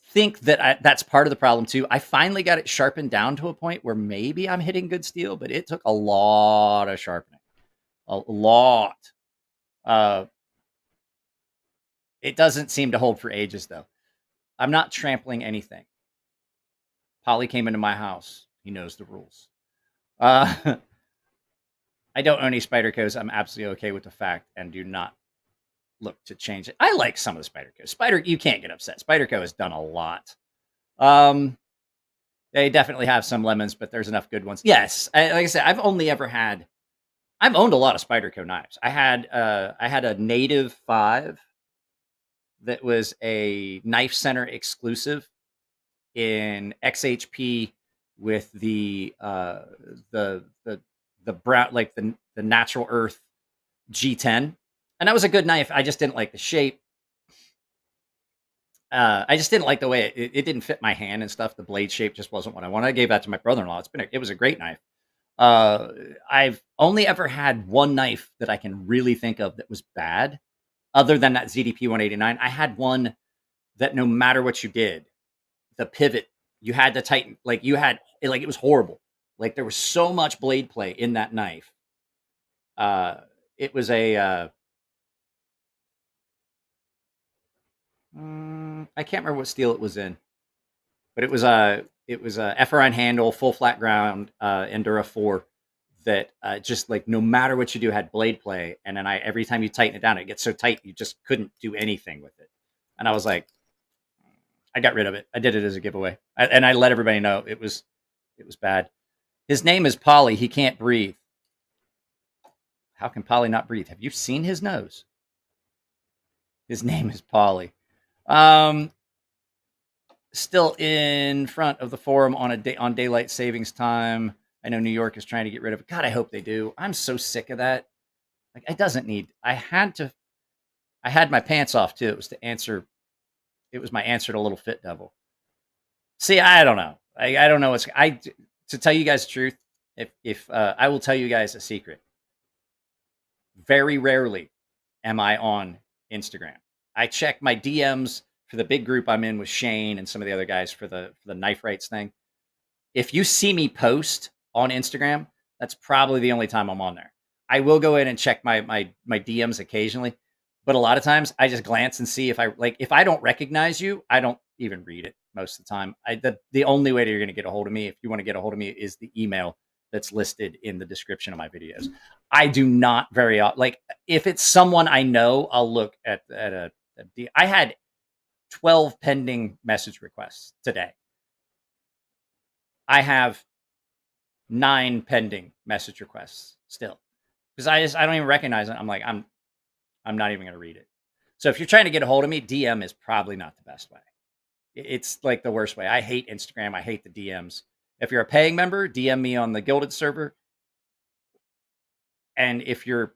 think that that's part of the problem too. I finally got it sharpened down to a point where maybe I'm hitting good steel, but it took a lot of sharpening. A lot. It doesn't seem to hold for ages though. I'm not trampling anything. Polly came into my house. He knows the rules. I don't own any Spydercos. I'm absolutely okay with the fact and do not look to change it. I like some of the Spydercos. You can't get upset. Spyderco has done a lot. They definitely have some lemons, but there's enough good ones. Yes, like I said, I've owned a lot of Spyderco knives. I had a Native 5 that was a Knife Center exclusive in XHP with the brown, like the Natural Earth G10, and that was a good knife. I just didn't like the shape. I just didn't like the way it didn't fit my hand and stuff. The blade shape just wasn't what I wanted. I gave that to my brother-in-law. It was a great knife. I've only ever had one knife that I can really think of that was bad, other than that ZDP 189. I had one that no matter what you did, the pivot you had to tighten. Like it was horrible. Like there was so much blade play in that knife. It was a I can't remember what steel it was in, but it was a Efferine handle, full flat ground, Endura 4 that just like no matter what you do had blade play, and then every time you tighten it down, it gets so tight you just couldn't do anything with it. And I was like, I got rid of it. I did it as a giveaway, and I let everybody know it was bad. His name is Polly. He can't breathe. How can Polly not breathe? Have you seen his nose? His name is Polly. Still in front of the forum on daylight savings time. I know New York is trying to get rid of it. God, I hope they do. I'm so sick of that. Like, it doesn't need. I had my pants off too. It was my answer to Little Fit Devil. See, I don't know. I don't know. To tell you guys the truth, if I will tell you guys a secret. Very rarely am I on Instagram. I check my DMs for the big group I'm in with Shane and some of the other guys for the knife rights thing. if you see me post on Instagram, that's probably the only time I'm on there. I will go in and check my DMs occasionally, but a lot of times I just glance and see if I don't recognize you, I don't even read it most of the time. The only way that you're going to get a hold of me, if you want to get a hold of me, is the email that's listed in the description of my videos. I do not very often, if it's someone I know, I'll look at I had 12 pending message requests today. I have 9 pending message requests still, because I don't even recognize it. I'm like, I'm not even going to read it. So if you're trying to get a hold of me, DM is probably not the best way. It's like the worst way. I hate Instagram. I hate the DMs. If you're a paying member, DM me on the Gilded server. And if you're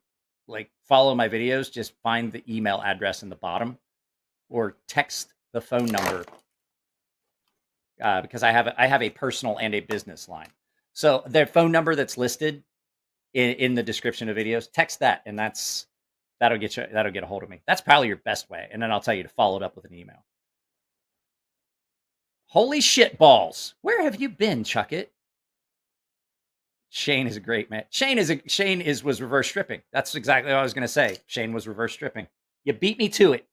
follow my videos, just find the email address in the bottom or text the phone number, because I have a personal and a business line. So the phone number that's listed in the description of videos, text that, and that'll get a hold of me. That's probably your best way. And then I'll tell you to follow it up with an email. Holy shit balls. Where have you been, Chuck It? Shane is a great man. Shane was reverse stripping. That's exactly what I was going to say. Shane was reverse stripping. You beat me to it.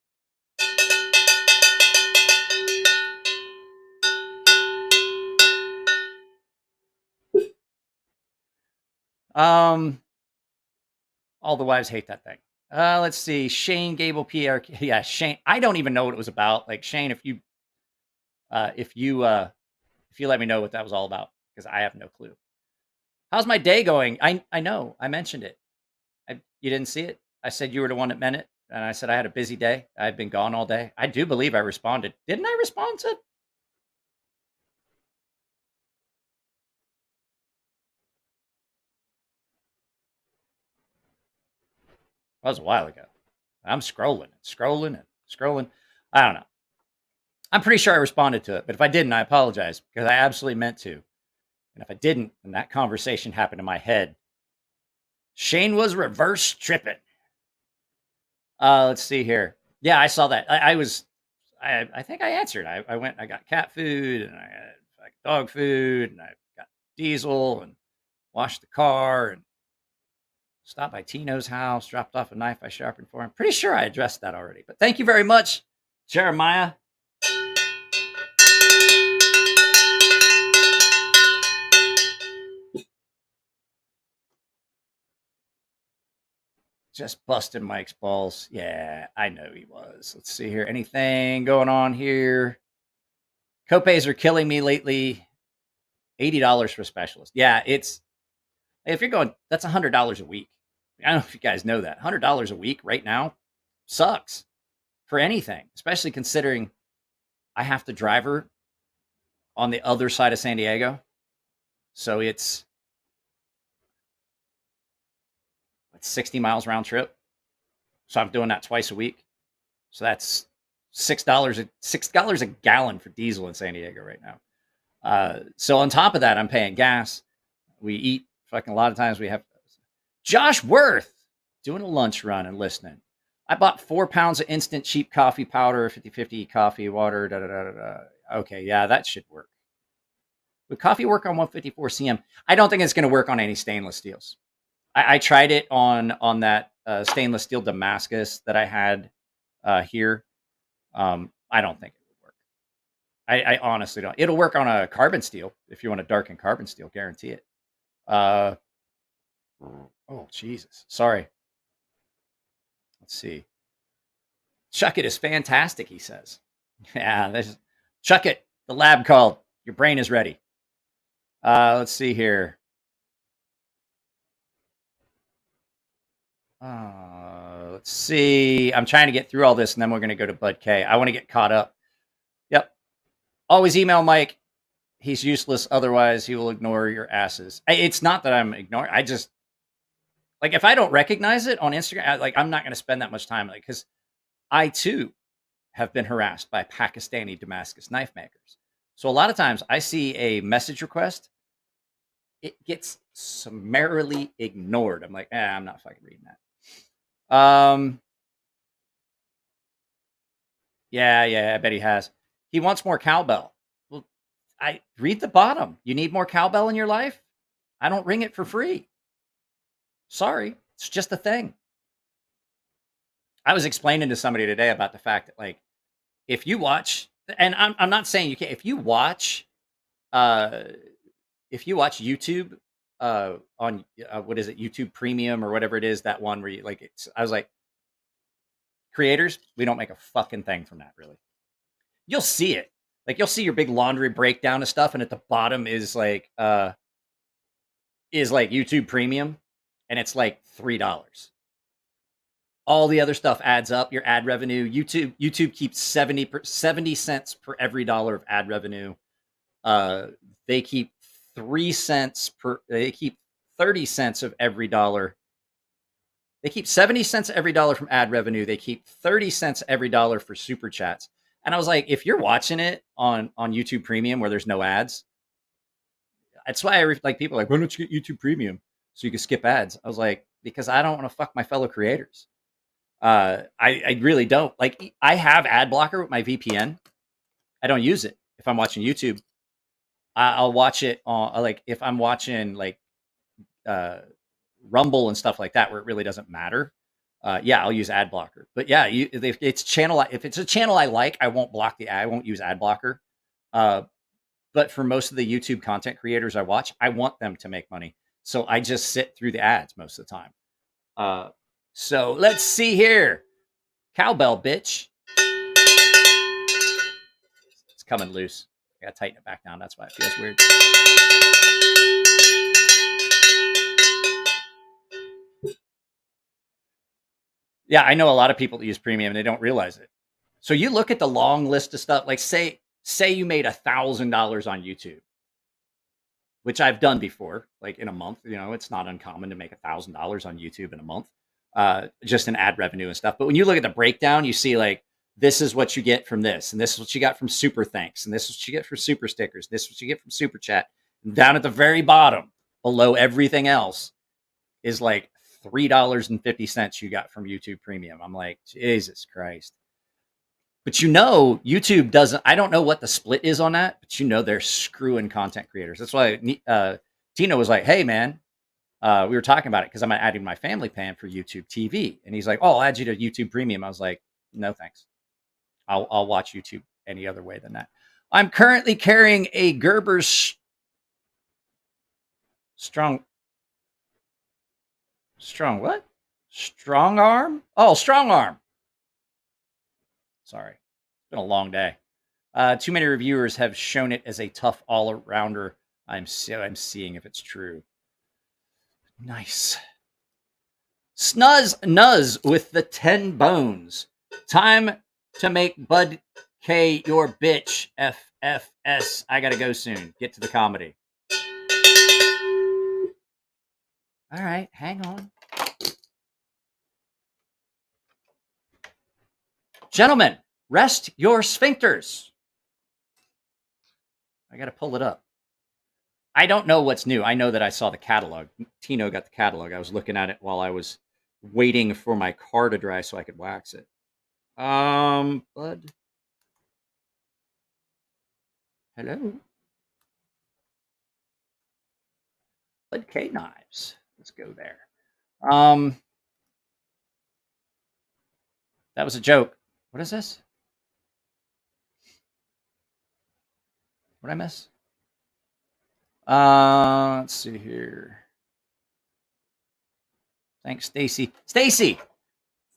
All the wives hate that thing. Let's see. Shane Gable PR. Yeah, Shane. I don't even know what it was about. Shane, if you let me know what that was all about, because I have no clue. How's my day going? I know. I mentioned it. You didn't see it? I said you were the one that meant it. And I said I had a busy day. I've been gone all day. I do believe I responded. Didn't I respond to? That was a while ago. I'm scrolling. I don't know. I'm pretty sure I responded to it. But if I didn't, I apologize, because I absolutely meant to. And if I didn't, and that conversation happened in my head, Shane was reverse tripping. Let's see here. Yeah, I saw that. I think I answered. I went, I got cat food, and I got dog food, and I got diesel, and washed the car, and stopped by Tino's house, dropped off a knife I sharpened for him. Pretty sure I addressed that already. But thank you very much, Jeremiah. Just busting Mike's balls. Yeah, I know he was. Let's see here. Anything going on here? Copays are killing me lately. $80 for a specialist. Yeah, if you're going, that's $100 a week. I don't know if you guys know that. $100 a week right now sucks for anything, especially considering I have to drive her on the other side of San Diego. So it's 60 miles round trip. So I'm doing that twice a week. So that's $6 a gallon for diesel in San Diego right now. So on top of that, I'm paying gas. We eat fucking a lot of times. We have Josh Worth doing a lunch run and listening. I bought 4 pounds of instant cheap coffee powder, 50/50 coffee, water, da da da da. Okay, yeah, that should work. Would coffee work on 154 cm? I don't think it's going to work on any stainless steels. I tried it on that stainless steel Damascus that I had here. I don't think it would work. I honestly don't. It'll work on a carbon steel if you want to darken carbon steel, guarantee it. Oh, Jesus. Sorry. Let's see. Chuck It is fantastic, he says. Yeah, Chuck It. The lab called. Your brain is ready. Let's see here. Let's see. I'm trying to get through all this, and then we're going to go to Bud K. I want to get caught up. Yep. Always email Mike. He's useless. Otherwise, he will ignore your asses. It's not that I'm ignoring. I just, if I don't recognize it on Instagram, I'm not going to spend that much time, because I, too, have been harassed by Pakistani Damascus knife makers. So a lot of times I see a message request. It gets summarily ignored. I'm like, I'm not fucking reading that. Yeah, I bet he has. He wants more cowbell. Well, I read the bottom. You need more cowbell in your life? I don't ring it for free. Sorry, it's just a thing. I was explaining to somebody today about the fact that, like, if you watch, and I'm not saying you can't, if you watch YouTube on what is it, YouTube Premium or whatever it is, that one where you like it's, I was like, creators, we don't make a fucking thing from that, really. You'll see it. Like, you'll see your big laundry breakdown of stuff, and at the bottom is like YouTube Premium, and it's like $3. All the other stuff adds up. Your ad revenue. YouTube keeps 70 cents per every dollar of ad revenue. They keep 3 cents per. They keep 30 cents of every dollar. They keep 70 cents every dollar from ad revenue. They keep 30 cents every dollar for super chats. And I was like, if you're watching it on YouTube Premium where there's no ads, that's why like people are like, why don't you get YouTube Premium so you can skip ads? I was like, because I don't want to fuck my fellow creators. I really don't. Like, I have ad blocker with my VPN. I don't use it if I'm watching YouTube. I'll watch it on, like, if I'm watching like Rumble and stuff like that where it really doesn't matter. Yeah, I'll use ad blocker. But yeah, if it's a channel I like, I won't block the ad. I won't use ad blocker. But for most of the YouTube content creators I watch, I want them to make money. So I just sit through the ads most of the time. So let's see here. Cowbell, bitch. It's coming loose. I gotta tighten it back down. That's why it feels weird. Yeah, I know a lot of people that use premium and they don't realize it. So you look at the long list of stuff, like say you made $1,000 on YouTube, which I've done before, like in a month. You know, it's not uncommon to make $1,000 on YouTube in a month, just in ad revenue and stuff. But when you look at the breakdown, you see like, this is what you get from this, and this is what you got from super thanks, and this is what you get from super stickers, this is what you get from super chat. And down at the very bottom, below everything else, is like $3.50 you got from YouTube Premium. I'm like, Jesus Christ. But you know, YouTube doesn't, I don't know what the split is on that, but you know, they're screwing content creators. That's why Tino was like, hey man, we were talking about it because I'm adding my family plan for YouTube TV. And he's like, oh, I'll add you to YouTube Premium. I was like, no, thanks. I'll watch YouTube any other way than that. I'm currently carrying a Gerber's strong what? Strong arm? Oh, strong arm. Sorry. It's been a long day. Too many reviewers have shown it as a tough all-arounder. I'm seeing if it's true. Nice. Snuzz Nuzz with the 10 bones. Time to make Bud K your bitch. FFS. I gotta go soon. Get to the comedy. All right, hang on. Gentlemen, rest your sphincters. I got to pull it up. I don't know what's new. I know that I saw the catalog. Tino got the catalog. I was looking at it while I was waiting for my car to dry so I could wax it. Bud. Hello. Bud K knives. Let's go there. That was a joke. What is this? What did I miss? Let's see here. Thanks, Stacy. Stacy,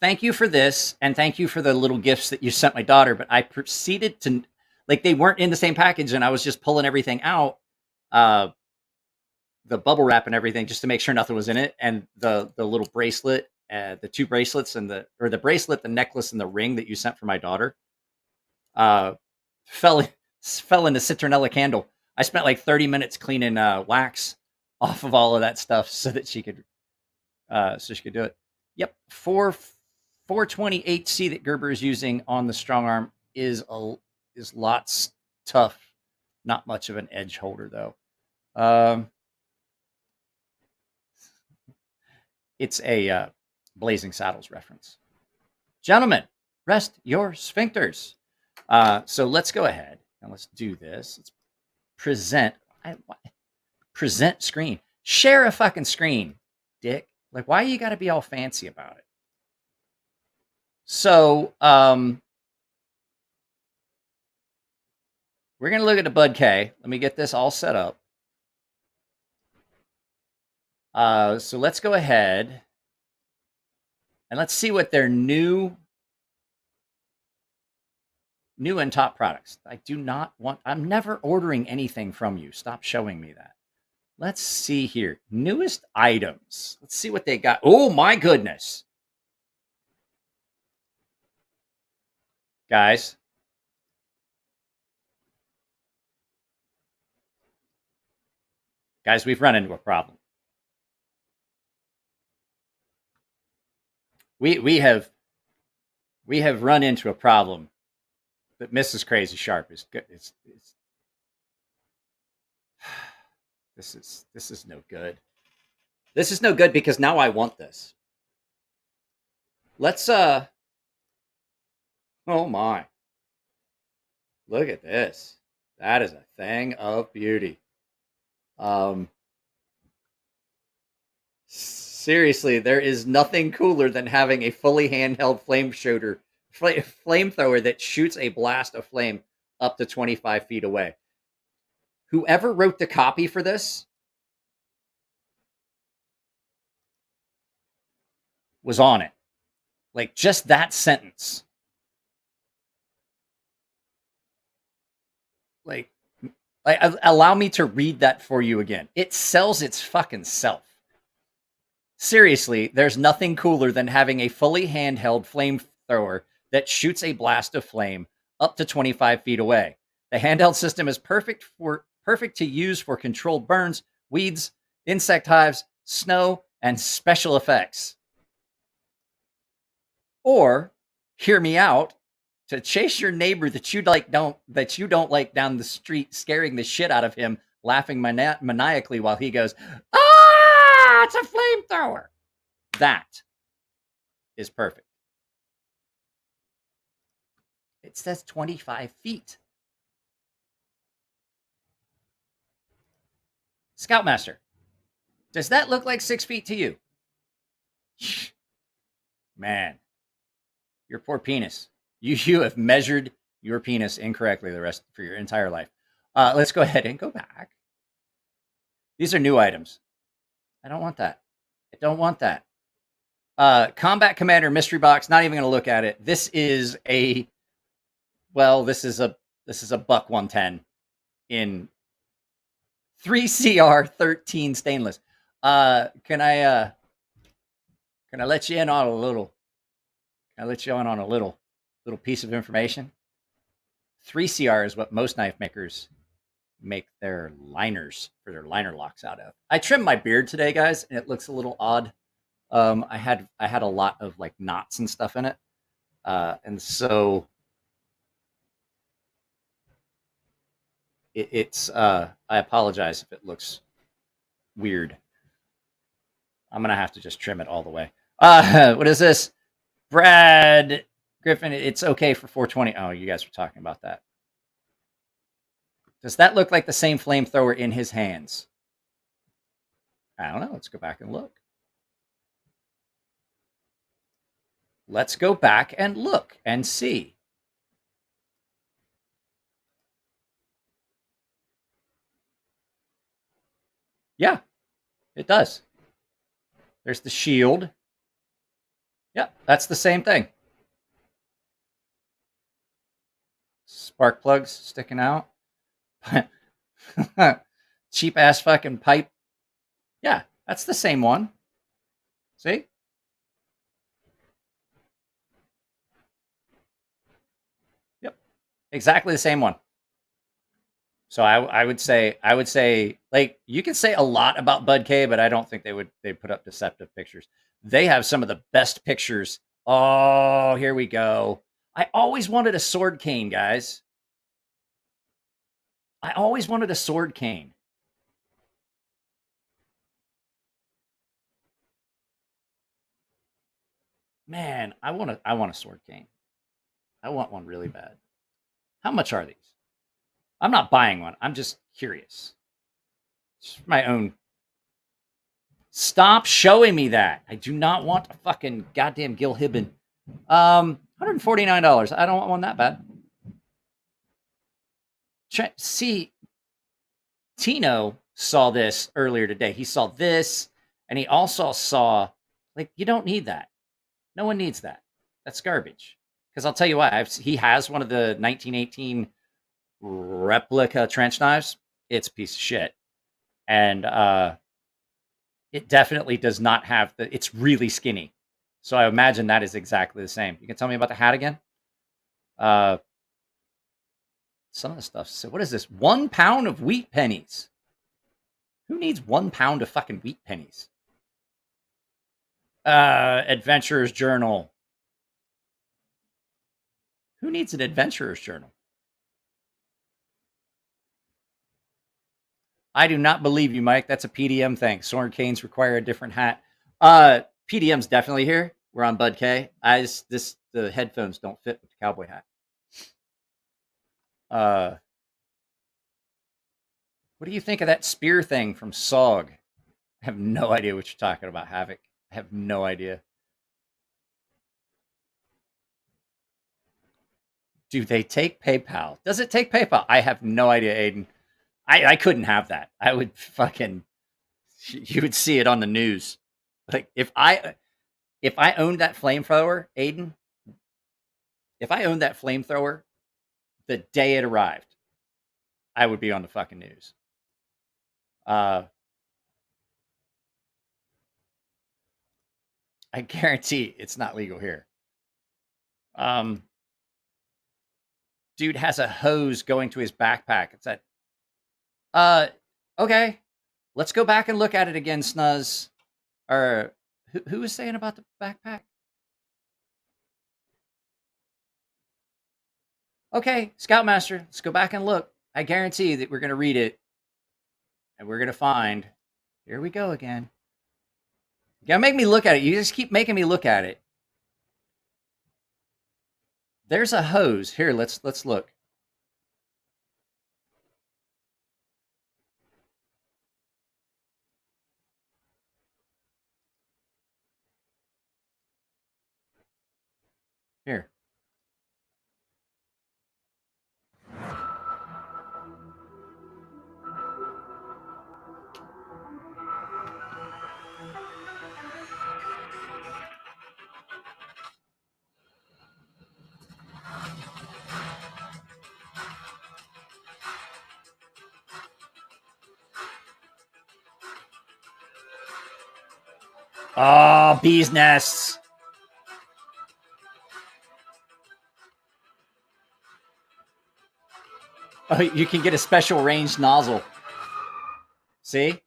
thank you for this, and thank you for the little gifts that you sent my daughter. But I proceeded to, like, they weren't in the same package, and I was just pulling everything out, the bubble wrap and everything, just to make sure nothing was in it. And the little bracelet, the two bracelets, and the bracelet, the necklace, and the ring that you sent for my daughter, fell in the citronella candle. I spent like 30 minutes cleaning wax off of all of that stuff so that she could do it. Yep, 420HC that Gerber is using on the strong arm is lots tough. Not much of an edge holder though. It's a Blazing Saddles reference. Gentlemen, rest your sphincters. So let's go ahead and let's do this. Let's present. Present screen. Share a fucking screen, dick. Like, why you got to be all fancy about it? So, we're going to look at the Bud K. Let me get this all set up. So let's go ahead and let's see what their new and top products. I do not want, I'm never ordering anything from you. Stop showing me that. Let's see here. Newest items. Let's see what they got. Oh my goodness. Guys. Guys, we've run into a problem. We have run into a problem that Mrs. CrazySharp is good. This is no good. This is no good because now I want this. Let's oh my. Look at this. That is a thing of beauty. Seriously, there is nothing cooler than having a fully handheld flamethrower that shoots a blast of flame up to 25 feet away. Whoever wrote the copy for this was on it. Like, just that sentence. Like, allow me to read that for you again. It sells its fucking self. Seriously, there's nothing cooler than having a fully handheld flamethrower that shoots a blast of flame up to 25 feet away. The handheld system is perfect to use for controlled burns, weeds, insect hives, snow, and special effects. Or, hear me out, to chase your neighbor that you don't like down the street, scaring the shit out of him, laughing maniacally while he goes, "Ah, it's a flamethrower." That is perfect. It says 25 feet. Scoutmaster, does that look like 6 feet to you? Man, your poor penis. You have measured your penis incorrectly for your entire life. Let's go ahead and go back. These are new items. I don't want that. I don't want that. Combat Commander Mystery Box. Not even going to look at it. This is a buck 110 in 3CR 13 stainless. Can I let you in on a little? Can I let you in on a little piece of information? 3CR is what most knife makers make their liners for their liner locks out of. I trimmed my beard today, guys, and it looks a little odd. I had a lot of like knots and stuff in it, and so it's. I apologize if it looks weird. I'm gonna have to just trim it all the way. What is this, Brad Griffin? It's okay for 420. Oh, you guys were talking about that. Does that look like the same flamethrower in his hands? I don't know. Let's go back and look. Let's go back and look and see. Yeah, it does. There's the shield. Yep, that's the same thing. Spark plugs sticking out. Cheap ass fucking pipe. Yeah, that's the same one. See? Yep. Exactly the same one. So I would say like, you can say a lot about Bud K, but I don't think they put up deceptive pictures. They have some of the best pictures. Oh, here we go. I always wanted a sword cane, guys. I always wanted a sword cane. Man, I want a sword cane. I want one really bad. How much are these? I'm not buying one. I'm just curious. It's my own. Stop showing me that. I do not want a fucking goddamn Gil Hibben. $149. I don't want one that bad. See, Tino saw this earlier today. He saw this, and he also saw, like, you don't need that. No one needs that. That's garbage. Because I'll tell you what, he has one of the 1918 replica trench knives. It's a piece of shit. And it definitely does not have it's really skinny. So I imagine that is exactly the same. You can tell me about the hat again? Some of the stuff. So what is this? 1 pound of wheat pennies. Who needs 1 pound of fucking wheat pennies? Adventurer's Journal. Who needs an Adventurer's Journal? I do not believe you, Mike. That's a PDM thing. Sword canes require a different hat. PDM's definitely here. We're on Bud K. The headphones don't fit with the cowboy hat. What do you think of that spear thing from SOG? I have no idea what you're talking about, Havoc. I have no idea. Do they take PayPal? Does it take PayPal? I have no idea, Aiden. I couldn't have that. I would fucking... You would see it on the news. Like, if I owned that flamethrower, Aiden, if I owned that flamethrower the day it arrived, I would be on the fucking news. I guarantee it's not legal here. Dude has a hose going to his backpack. It's that. Okay. Let's go back and look at it again, Snuzz. Or who was saying about the backpack? Okay, Scoutmaster, let's go back and look. I guarantee that we're going to read it. And we're going to find... Here we go again. You gotta make me look at it. You just keep making me look at it. There's a hose. Here, let's look. Here. Oh, bees nests. Oh, you can get a special ranged nozzle. See?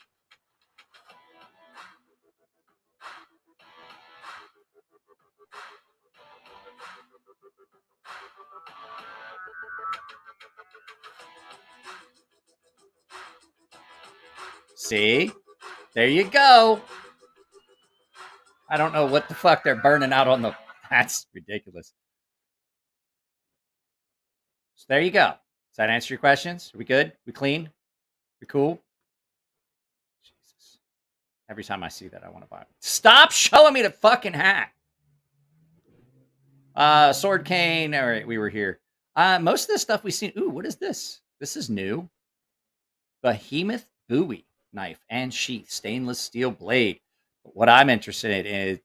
See? There you go. I don't know what the fuck they're burning out on the... That's ridiculous. So there you go. Does that answer your questions? Are we good? We clean? We cool? Jesus. Every time I see that, I want to buy it. Stop showing me the fucking hat. Sword cane. All right, we were here. Most of the stuff we've seen... Ooh, what is this? This is new. Behemoth Bowie knife and sheath. Stainless steel blade. What I'm interested in is...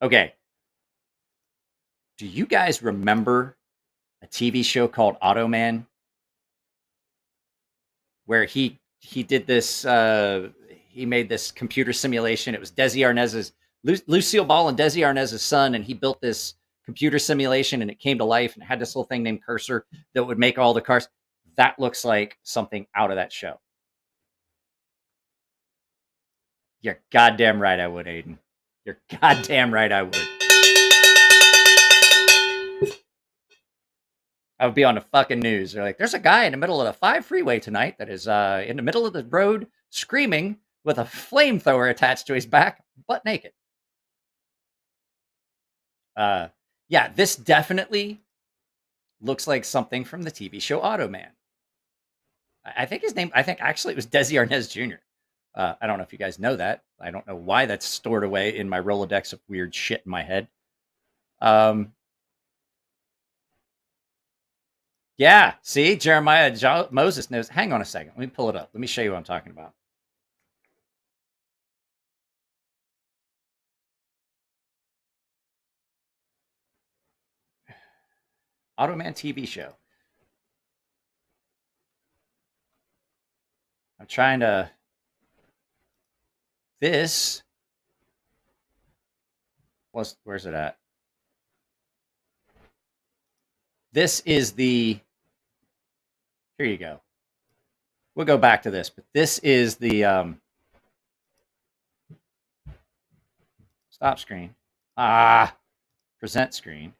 Okay. Do you guys remember a TV show called Automan? Where he did this... he made this computer simulation. It was Desi Arnaz's... Lucille Ball and Desi Arnaz's son, and he built this computer simulation, and it came to life, and it had this little thing named Cursor that would make all the cars. That looks like something out of that show. You're goddamn right I would, Aiden. You're goddamn right I would. I would be on the fucking news. They're like, there's a guy in the middle of the 5 freeway tonight that is in the middle of the road screaming with a flamethrower attached to his back, butt naked. Yeah, this definitely looks like something from the TV show Automan. I think his name. I think actually it was Desi Arnaz Jr. I don't know if you guys know that. I don't know why that's stored away in my Rolodex of weird shit in my head. Yeah, see, Jeremiah Moses knows. Hang on a second. Let me pull it up. Let me show you what I'm talking about. Automan TV show. I'm trying to. This was. Where's it at? This is the. Here you go. We'll go back to this, but this is the stop screen. Present screen.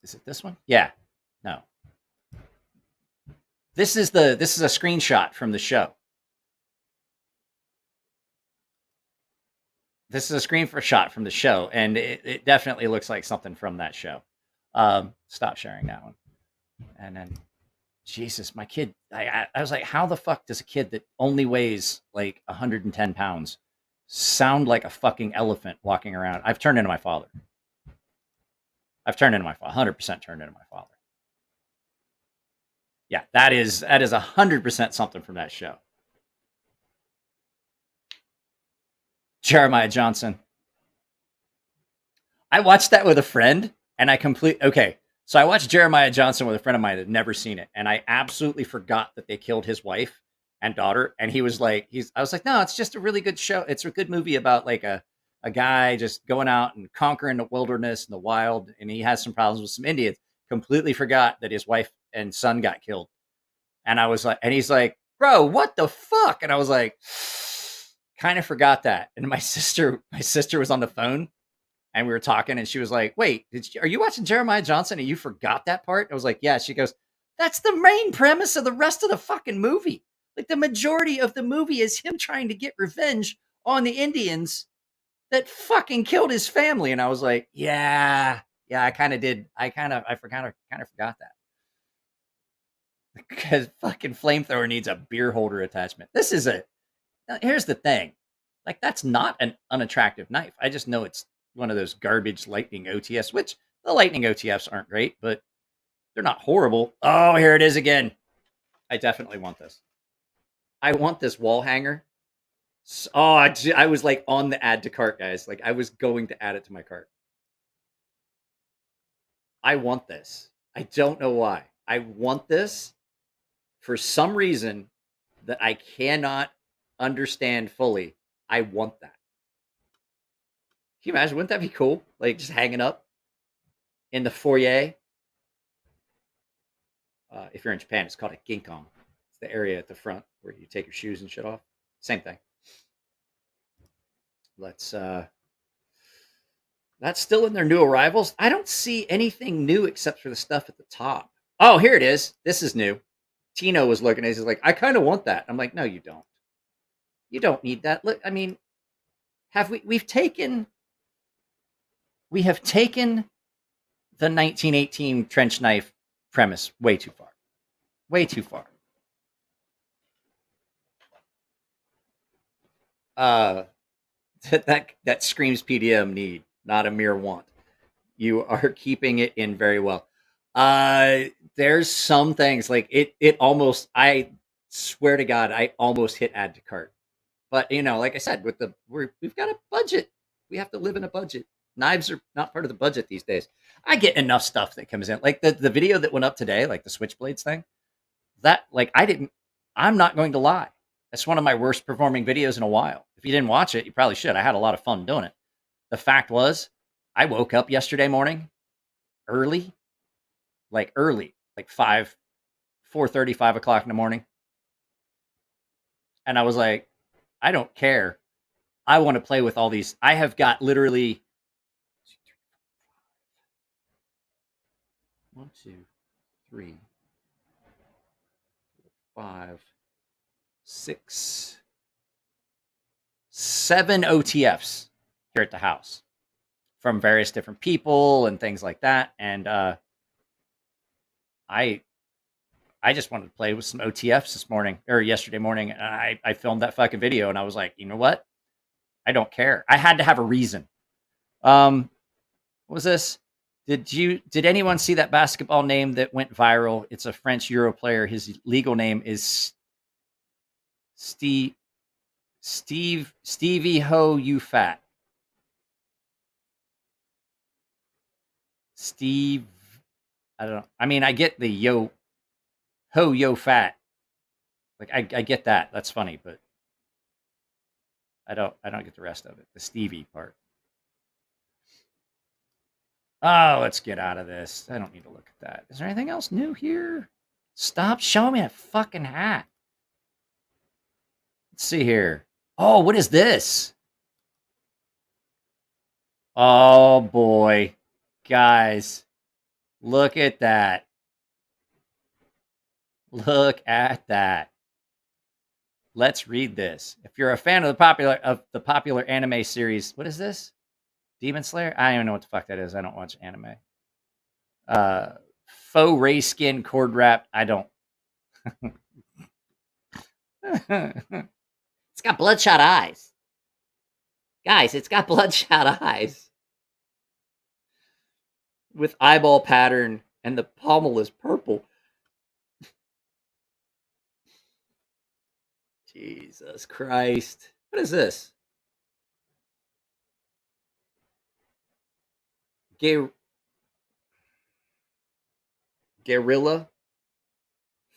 Is it this one? Yeah. No. This is a screenshot from the show. This is a screenshot from the show, and it definitely looks like something from that show. Stop sharing that one. And then, Jesus, my kid, I was like, how the fuck does a kid that only weighs like 110 pounds sound like a fucking elephant walking around? I've turned into my father. 100% turned into my father. Yeah, that is 100% something from that show. Jeremiah Johnson. I watched that with a friend, and so I watched Jeremiah Johnson with a friend of mine that had never seen it, and I absolutely forgot that they killed his wife and daughter. And he was like, I was like, no, it's just a really good show. It's a good movie about like a guy just going out and conquering the wilderness and the wild, and he has some problems with some Indians. Completely forgot that his wife and son got killed. And I was like, and he's like, bro, what the fuck? And I was like, kind of forgot that. And my sister was on the phone, and we were talking, and she was like, wait, are you watching Jeremiah Johnson and you forgot that part? I was like, yeah. She goes, that's the main premise of the rest of the fucking movie. Like, the majority of the movie is him trying to get revenge on the Indians that fucking killed his family. And I was like, yeah, I kind of did. I kind of forgot that. Because fucking flamethrower needs a beer holder attachment. Here's the thing. Like, that's not an unattractive knife. I just know it's one of those garbage Lightning OTFs, which the Lightning OTFs aren't great, but they're not horrible. Oh, here it is again. I definitely want this. I want this wall hanger. Oh, I was like on the add to cart, guys. Like, I was going to add it to my cart. I want this. I don't know why. I want this for some reason that I cannot understand fully. I want that. Can you imagine? Wouldn't that be cool? Like, just hanging up in the foyer. If you're in Japan, it's called a ginkon. It's the area at the front where you take your shoes and shit off. Same thing. That's still in their new arrivals. I don't see anything new except for the stuff at the top. Oh, here it is. This is new. Tino was looking at it. He's like, I kind of want that. I'm like, no, you don't. You don't need that. Look, I mean, we have taken the 1918 trench knife premise way too far. Way too far. That screams PDM need, not a mere want. You are keeping it in very well. There's some things like it almost, I swear to God, I almost hit add to cart. But, like I said, we've got a budget. We have to live in a budget. Knives are not part of the budget these days. I get enough stuff that comes in. Like the video that went up today, like the switchblades thing, that, like, I'm not going to lie. That's one of my worst performing videos in a while. If you didn't watch it, you probably should. I had a lot of fun doing it. The fact was, I woke up yesterday morning early, like 4:30, 5 o'clock in the morning. And I was like, I don't care. I want to play with all these. I have got literally 1, 2, 3, 5, 6, 7 OTFs here at the house from various different people and things like that. And I I just wanted to play with some OTFs this morning or yesterday morning. And I filmed that fucking video and I was like, you know what? I don't care. I had to have a reason. What was this? Did anyone see that basketball name that went viral? It's a French Euro player. His legal name is Stevie Ho You Fat. Steve, I don't know. I mean, I get the yo fat. Like I get that. That's funny, but I don't get the rest of it. The Stevie part. Oh, let's get out of this. I don't need to look at that. Is there anything else new here? Stop showing me that fucking hat. Let's see here. Oh, what is this? Oh boy. Guys, look at that. Look at that. Let's read this. If you're a fan of the popular anime series, what is this? Demon Slayer? I don't even know what the fuck that is. I don't watch anime. Faux ray skin cord wrap. I don't. It's got bloodshot eyes. Guys, it's got bloodshot eyes. With eyeball pattern, and the pommel is purple. Jesus Christ. What is this? Guerrilla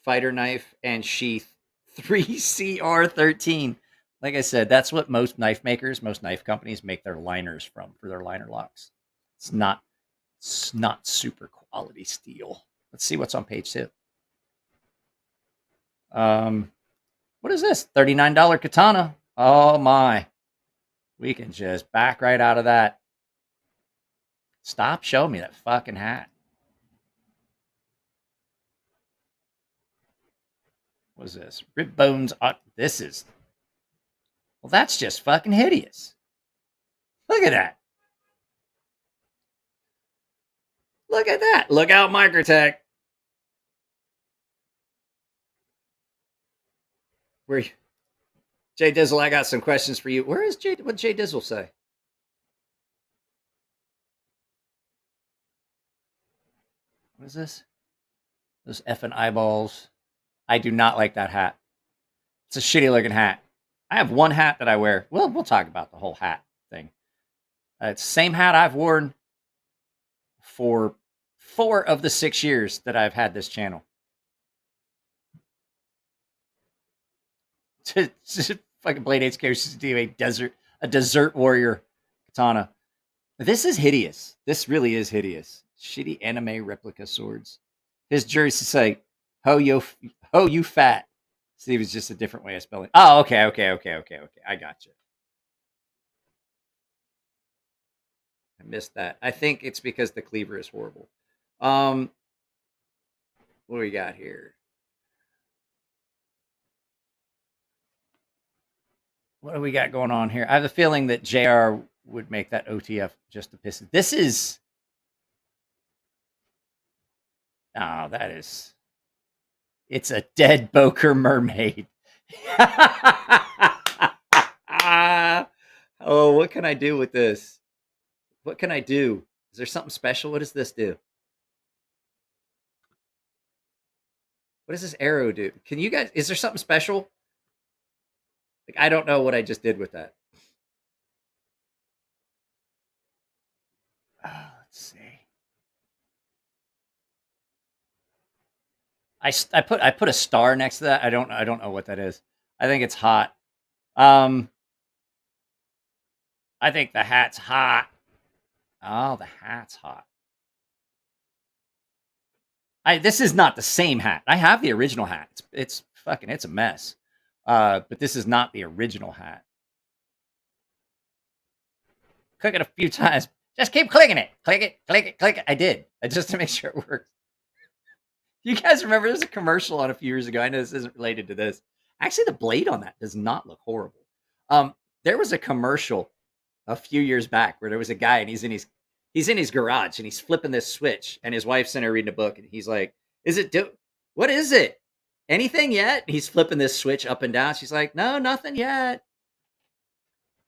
fighter knife and sheath 3CR13. Like I said, that's what most knife companies make their liners from for their liner locks. It's not super quality steel. Let's see what's on page 2. What is this? $39 katana. Oh my. We can just back right out of that. Stop showing me that fucking hat. What is this? Rib bones. This is. Well, that's just fucking hideous. Look at that. Look at that. Look out, Microtech. Where Jay Dizzle, I got some questions for you. Where is Jay? What Jay Dizzle say? What is this? Those effing eyeballs. I do not like that hat. It's a shitty looking hat. I have one hat that I wear. Well, we'll talk about the whole hat thing. It's the same hat I've worn for 4 of the 6 years that I've had this channel. Fucking Blade 8's characters do a desert warrior katana. This is hideous. This really is hideous. Shitty anime replica swords. His jersey say, "Ho you fat." Steve is just a different way of spelling. Oh, okay. I got you. I missed that. I think it's because the cleaver is horrible. What do we got here? What do we got going on here? I have a feeling that JR would make that OTF just to piss it. This is... Oh, that is... It's a dead Boker mermaid. Oh, what can I do with this? What can I do? Is there something special? What does this do? What does this arrow do? Can you guys... Is there something special? Like, I don't know what I just did with that. Oh, let's see. I put a star next to that. I don't know what that is. I think it's hot. I think the hat's hot. Oh, the hat's hot. This is not the same hat. I have the original hat. It's a mess. But this is not the original hat. Click it a few times. Just keep clicking it. Click it, click it, click it. I did. Just to make sure it works. You guys remember there's a commercial on a few years ago. I know this isn't related to this. Actually, the blade on that does not look horrible. There was a commercial a few years back where there was a guy and he's in his garage and he's flipping this switch and his wife's in there reading a book and he's like, What is it? Anything yet? He's flipping this switch up and down. She's like, no, nothing yet.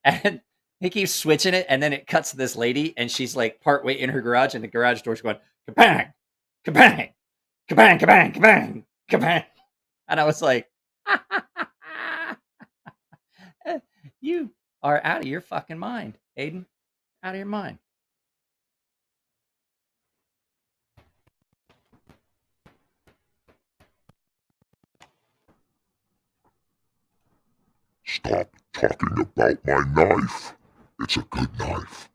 And he keeps switching it, and then it cuts to this lady, and she's like partway in her garage, and the garage door's going kabang, kabang, kabang, kabang, kabang, kabang. And I was like, you are out of your fucking mind, Aiden. Out of your mind. Stop talking about my knife. It's a good knife.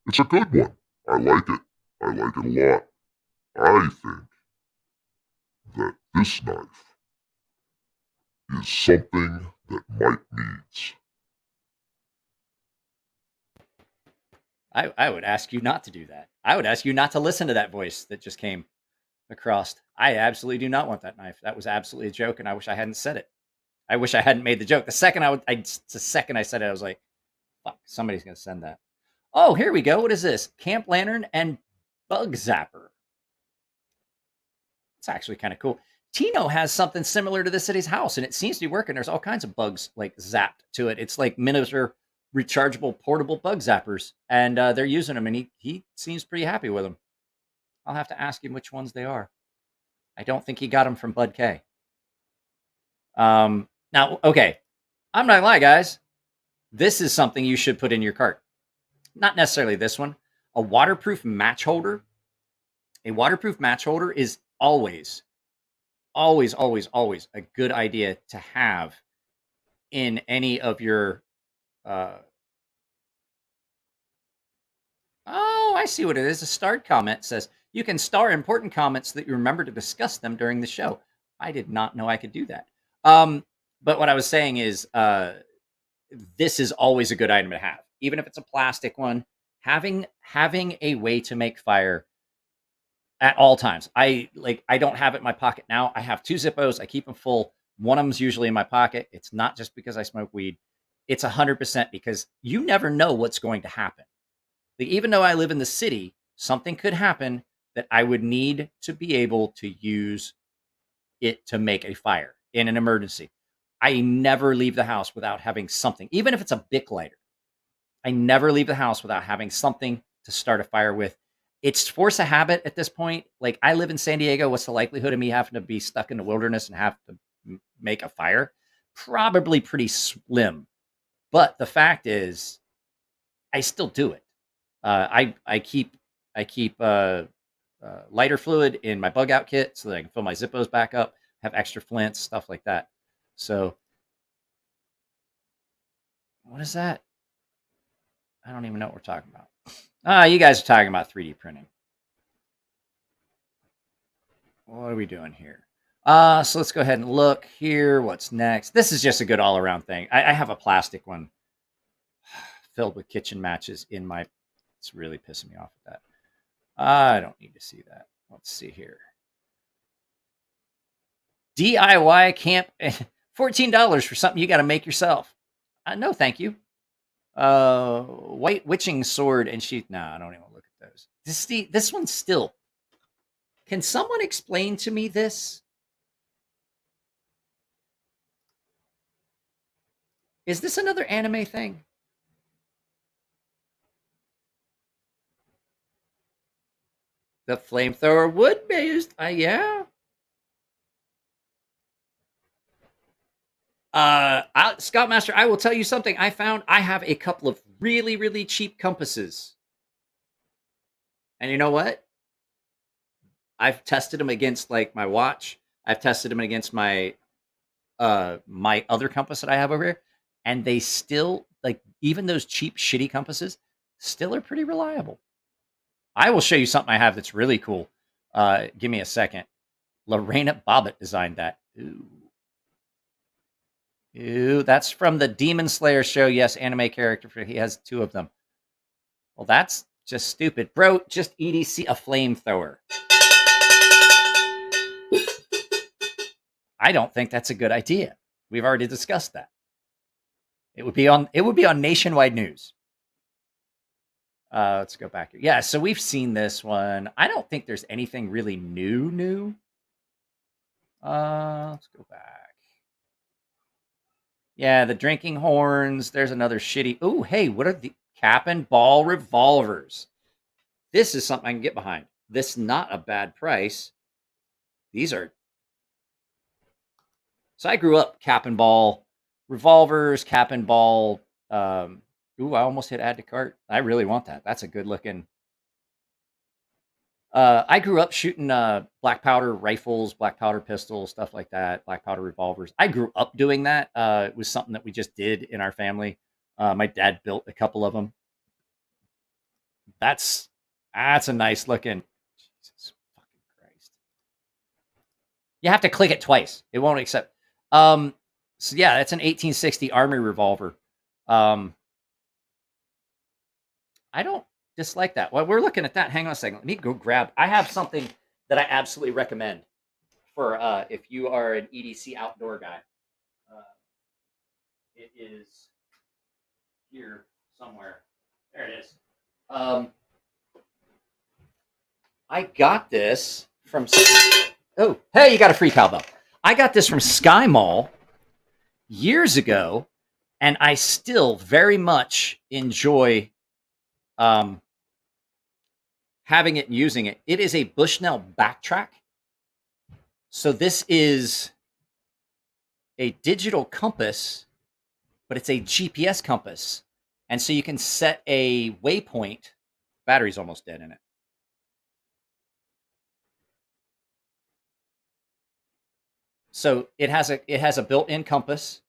It's a good one. I like it. I like it a lot. I think that this knife is something that Mike needs. I would ask you not to do that. I would ask you not to listen to that voice that just came across. I absolutely do not want that knife. That was absolutely a joke, and I wish I hadn't said it. I wish I hadn't made the joke. The second I said it, I was like, fuck, somebody's going to send that. Oh, here we go. What is this? Camp Lantern and Bug Zapper. It's actually kind of cool. Tino has something similar to this at his house, and it seems to be working. There's all kinds of bugs like zapped to it. It's like miniature rechargeable portable bug zappers, and they're using them, and he seems pretty happy with them. I'll have to ask him which ones they are. I don't think he got them from Bud K. Now, okay, I'm not gonna lie, guys. This is something you should put in your cart. Not necessarily this one. A waterproof match holder. A waterproof match holder is always a good idea to have in any of your... oh, I see what it is. A starred comment says, you can star important comments so that you remember to discuss them during the show. I did not know I could do that. But what I was saying is, this is always a good item to have, even if it's a plastic one. Having a way to make fire at all times. I don't have it in my pocket now. I have 2 Zippos. I keep them full. One of them's usually in my pocket. It's not just because I smoke weed. It's 100% because you never know what's going to happen. Like, even though I live in the city, something could happen that I would need to be able to use it to make a fire in an emergency. I never leave the house without having something, even if it's a Bic lighter. I never leave the house without having something to start a fire with. It's force of habit at this point. Like, I live in San Diego. What's the likelihood of me having to be stuck in the wilderness and have to make a fire? Probably pretty slim. But the fact is, I still do it. I keep lighter fluid in my bug out kit so that I can fill my Zippos back up, have extra flints, stuff like that. So, what is that? I don't even know what we're talking about. You guys are talking about 3D printing. What are we doing here? So let's go ahead and look here. What's next? This is just a good all-around thing. I have a plastic one filled with kitchen matches in my... It's really pissing me off with that. I don't need to see that. Let's see here. DIY camp... $14 for something you got to make yourself. No, thank you. White witching sword and sheath. No, I don't even look at those. This one's still... Can someone explain to me this? Is this another anime thing? The flamethrower would be used. Yeah. Scoutmaster, I will tell you something. I have a couple of really, really cheap compasses. And you know what? I've tested them against like my watch. I've tested them against my my other compass that I have over here. And they still, like, even those cheap, shitty compasses still are pretty reliable. I will show you something I have that's really cool. Give me a second. Lorena Bobbitt designed that. Ooh, that's from the Demon Slayer show. Yes, anime character. He has 2 of them. Well, that's just stupid. Bro, just EDC a flamethrower. I don't think that's a good idea. We've already discussed that. It would be on nationwide news. Let's go back here. Yeah, so we've seen this one. I don't think there's anything really new. Let's go back. Yeah, the drinking horns. There's another shitty. Oh, hey, what are the cap and ball revolvers? This is something I can get behind. This is not a bad price. These are. So I grew up cap and ball revolvers, cap and ball. Ooh, I almost hit add to cart. I really want that. That's a good looking. I grew up shooting black powder rifles, black powder pistols, stuff like that, black powder revolvers. I grew up doing that. It was something that we just did in our family. My dad built a couple of them. That's a nice looking. Jesus fucking Christ! You have to click it twice. It won't accept. So yeah, that's an 1860 Army revolver. I don't dislike that. While we're looking at that, hang on a second. Let me go grab. I have something that I absolutely recommend for if you are an EDC outdoor guy. It is here somewhere. There it is. I got this from. Oh, hey, you got a free cowbell. I got this from Sky Mall years ago, and I still very much enjoy having it and using it. It is a Bushnell backtrack. So this is a digital compass, but it's a GPS compass. And so you can set a waypoint. Battery's almost dead in it. So it has a built-in compass.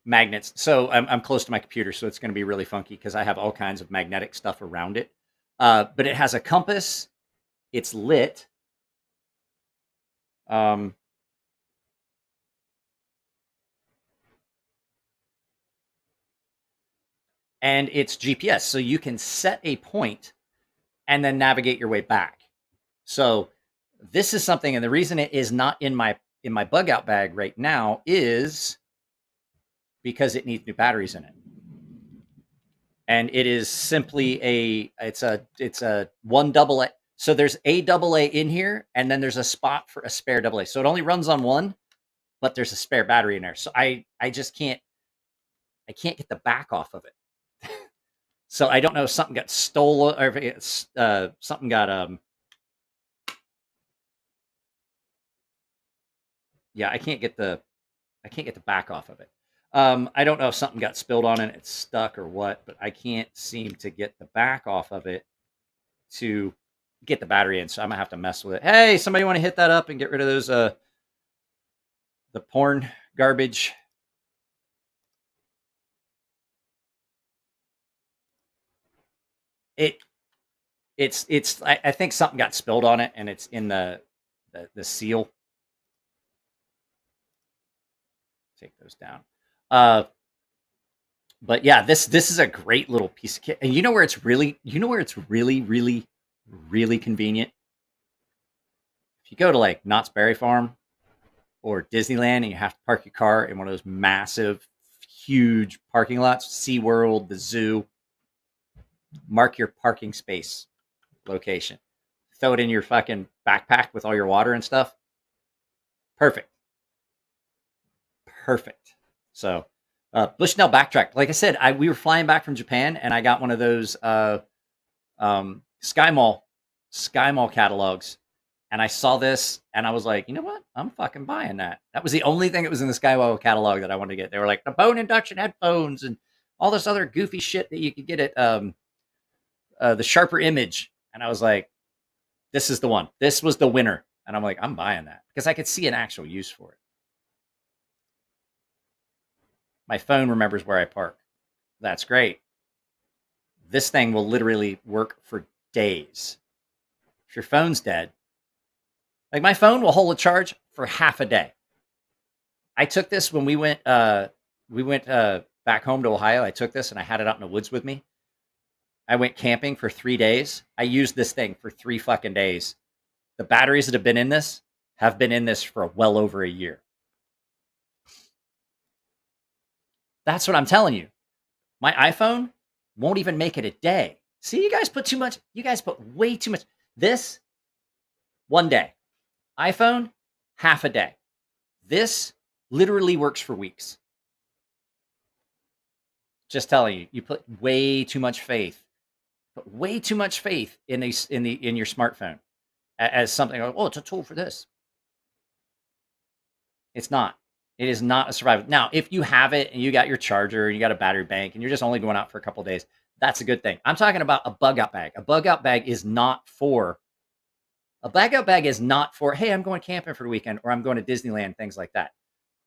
Magnets. So I'm close to my computer, so it's going to be really funky because I have all kinds of magnetic stuff around it. But it has a compass. It's lit. And it's GPS, so you can set a point and then navigate your way back. So this is something, and the reason it is not in my bug out bag right now is because it needs new batteries in it. And it is simply it's a one AA. So there's a AA in here, and then there's a spot for a spare AA. So it only runs on one, but there's a spare battery in there. So I just can't get the back off of it. So I don't know if something got stolen or if it's, something got yeah, I can't get the back off of it. I don't know if something got spilled on it, it's stuck or what, but I can't seem to get the back off of it to get the battery in. So I'm gonna have to mess with it. Hey, somebody want to hit that up and get rid of those the porn garbage? It's I think something got spilled on it, and it's in the seal. Take those down. But yeah, this is a great little piece of kit. And you know where it's really really convenient? If you go to like Knott's Berry Farm or Disneyland and you have to park your car in one of those massive, huge parking lots, SeaWorld, the zoo, mark your parking space location. Throw it in your fucking backpack with all your water and stuff. Perfect. So Bushnell backtrack. Like I said, we were flying back from Japan, and I got one of those Sky Mall catalogs, and I saw this, and I was like, you know what? I'm fucking buying that. That was the only thing that was in the Sky Mall catalog that I wanted to get. They were like the bone induction headphones and all this other goofy shit that you could get at the Sharper Image, and I was like, this is the one. This was the winner, and I'm like, I'm buying that because I could see an actual use for it. My phone remembers where I park. That's great. This thing will literally work for days. If your phone's dead, like my phone will hold a charge for half a day. I took this when we went back home to Ohio. I took this and I had it out in the woods with me. I went camping for 3 days. I used this thing for 3 fucking days. The batteries that have been in this for well over a year. That's what I'm telling you. My iPhone won't even make it a day. See, you guys put too much. You guys put way too much. This, 1 day. iPhone, half a day. This literally works for weeks. Just telling you, you put way too much faith. Put way too much faith in your smartphone as something. Oh, it's a tool for this. It's not. It is not a survival. Now, if you have it and you got your charger and you got a battery bank and you're just only going out for a couple of days, that's a good thing. I'm talking about a bug out bag. A bug out bag is not for. A bug out bag is not for. Hey, I'm going camping for the weekend, or I'm going to Disneyland, things like that.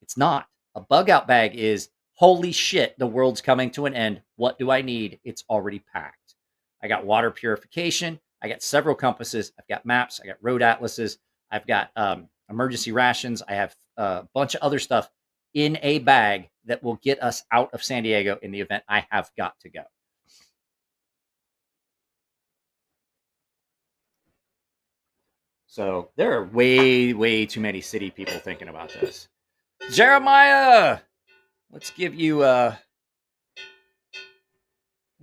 It's not. A bug out bag is, holy shit, the world's coming to an end. What do I need? It's already packed. I got water purification. I got several compasses. I've got maps. I got road atlases. I've got emergency rations. I have a bunch of other stuff in a bag that will get us out of San Diego in the event I have got to go. So there are way, way too many city people thinking about this. Jeremiah, let's give you, what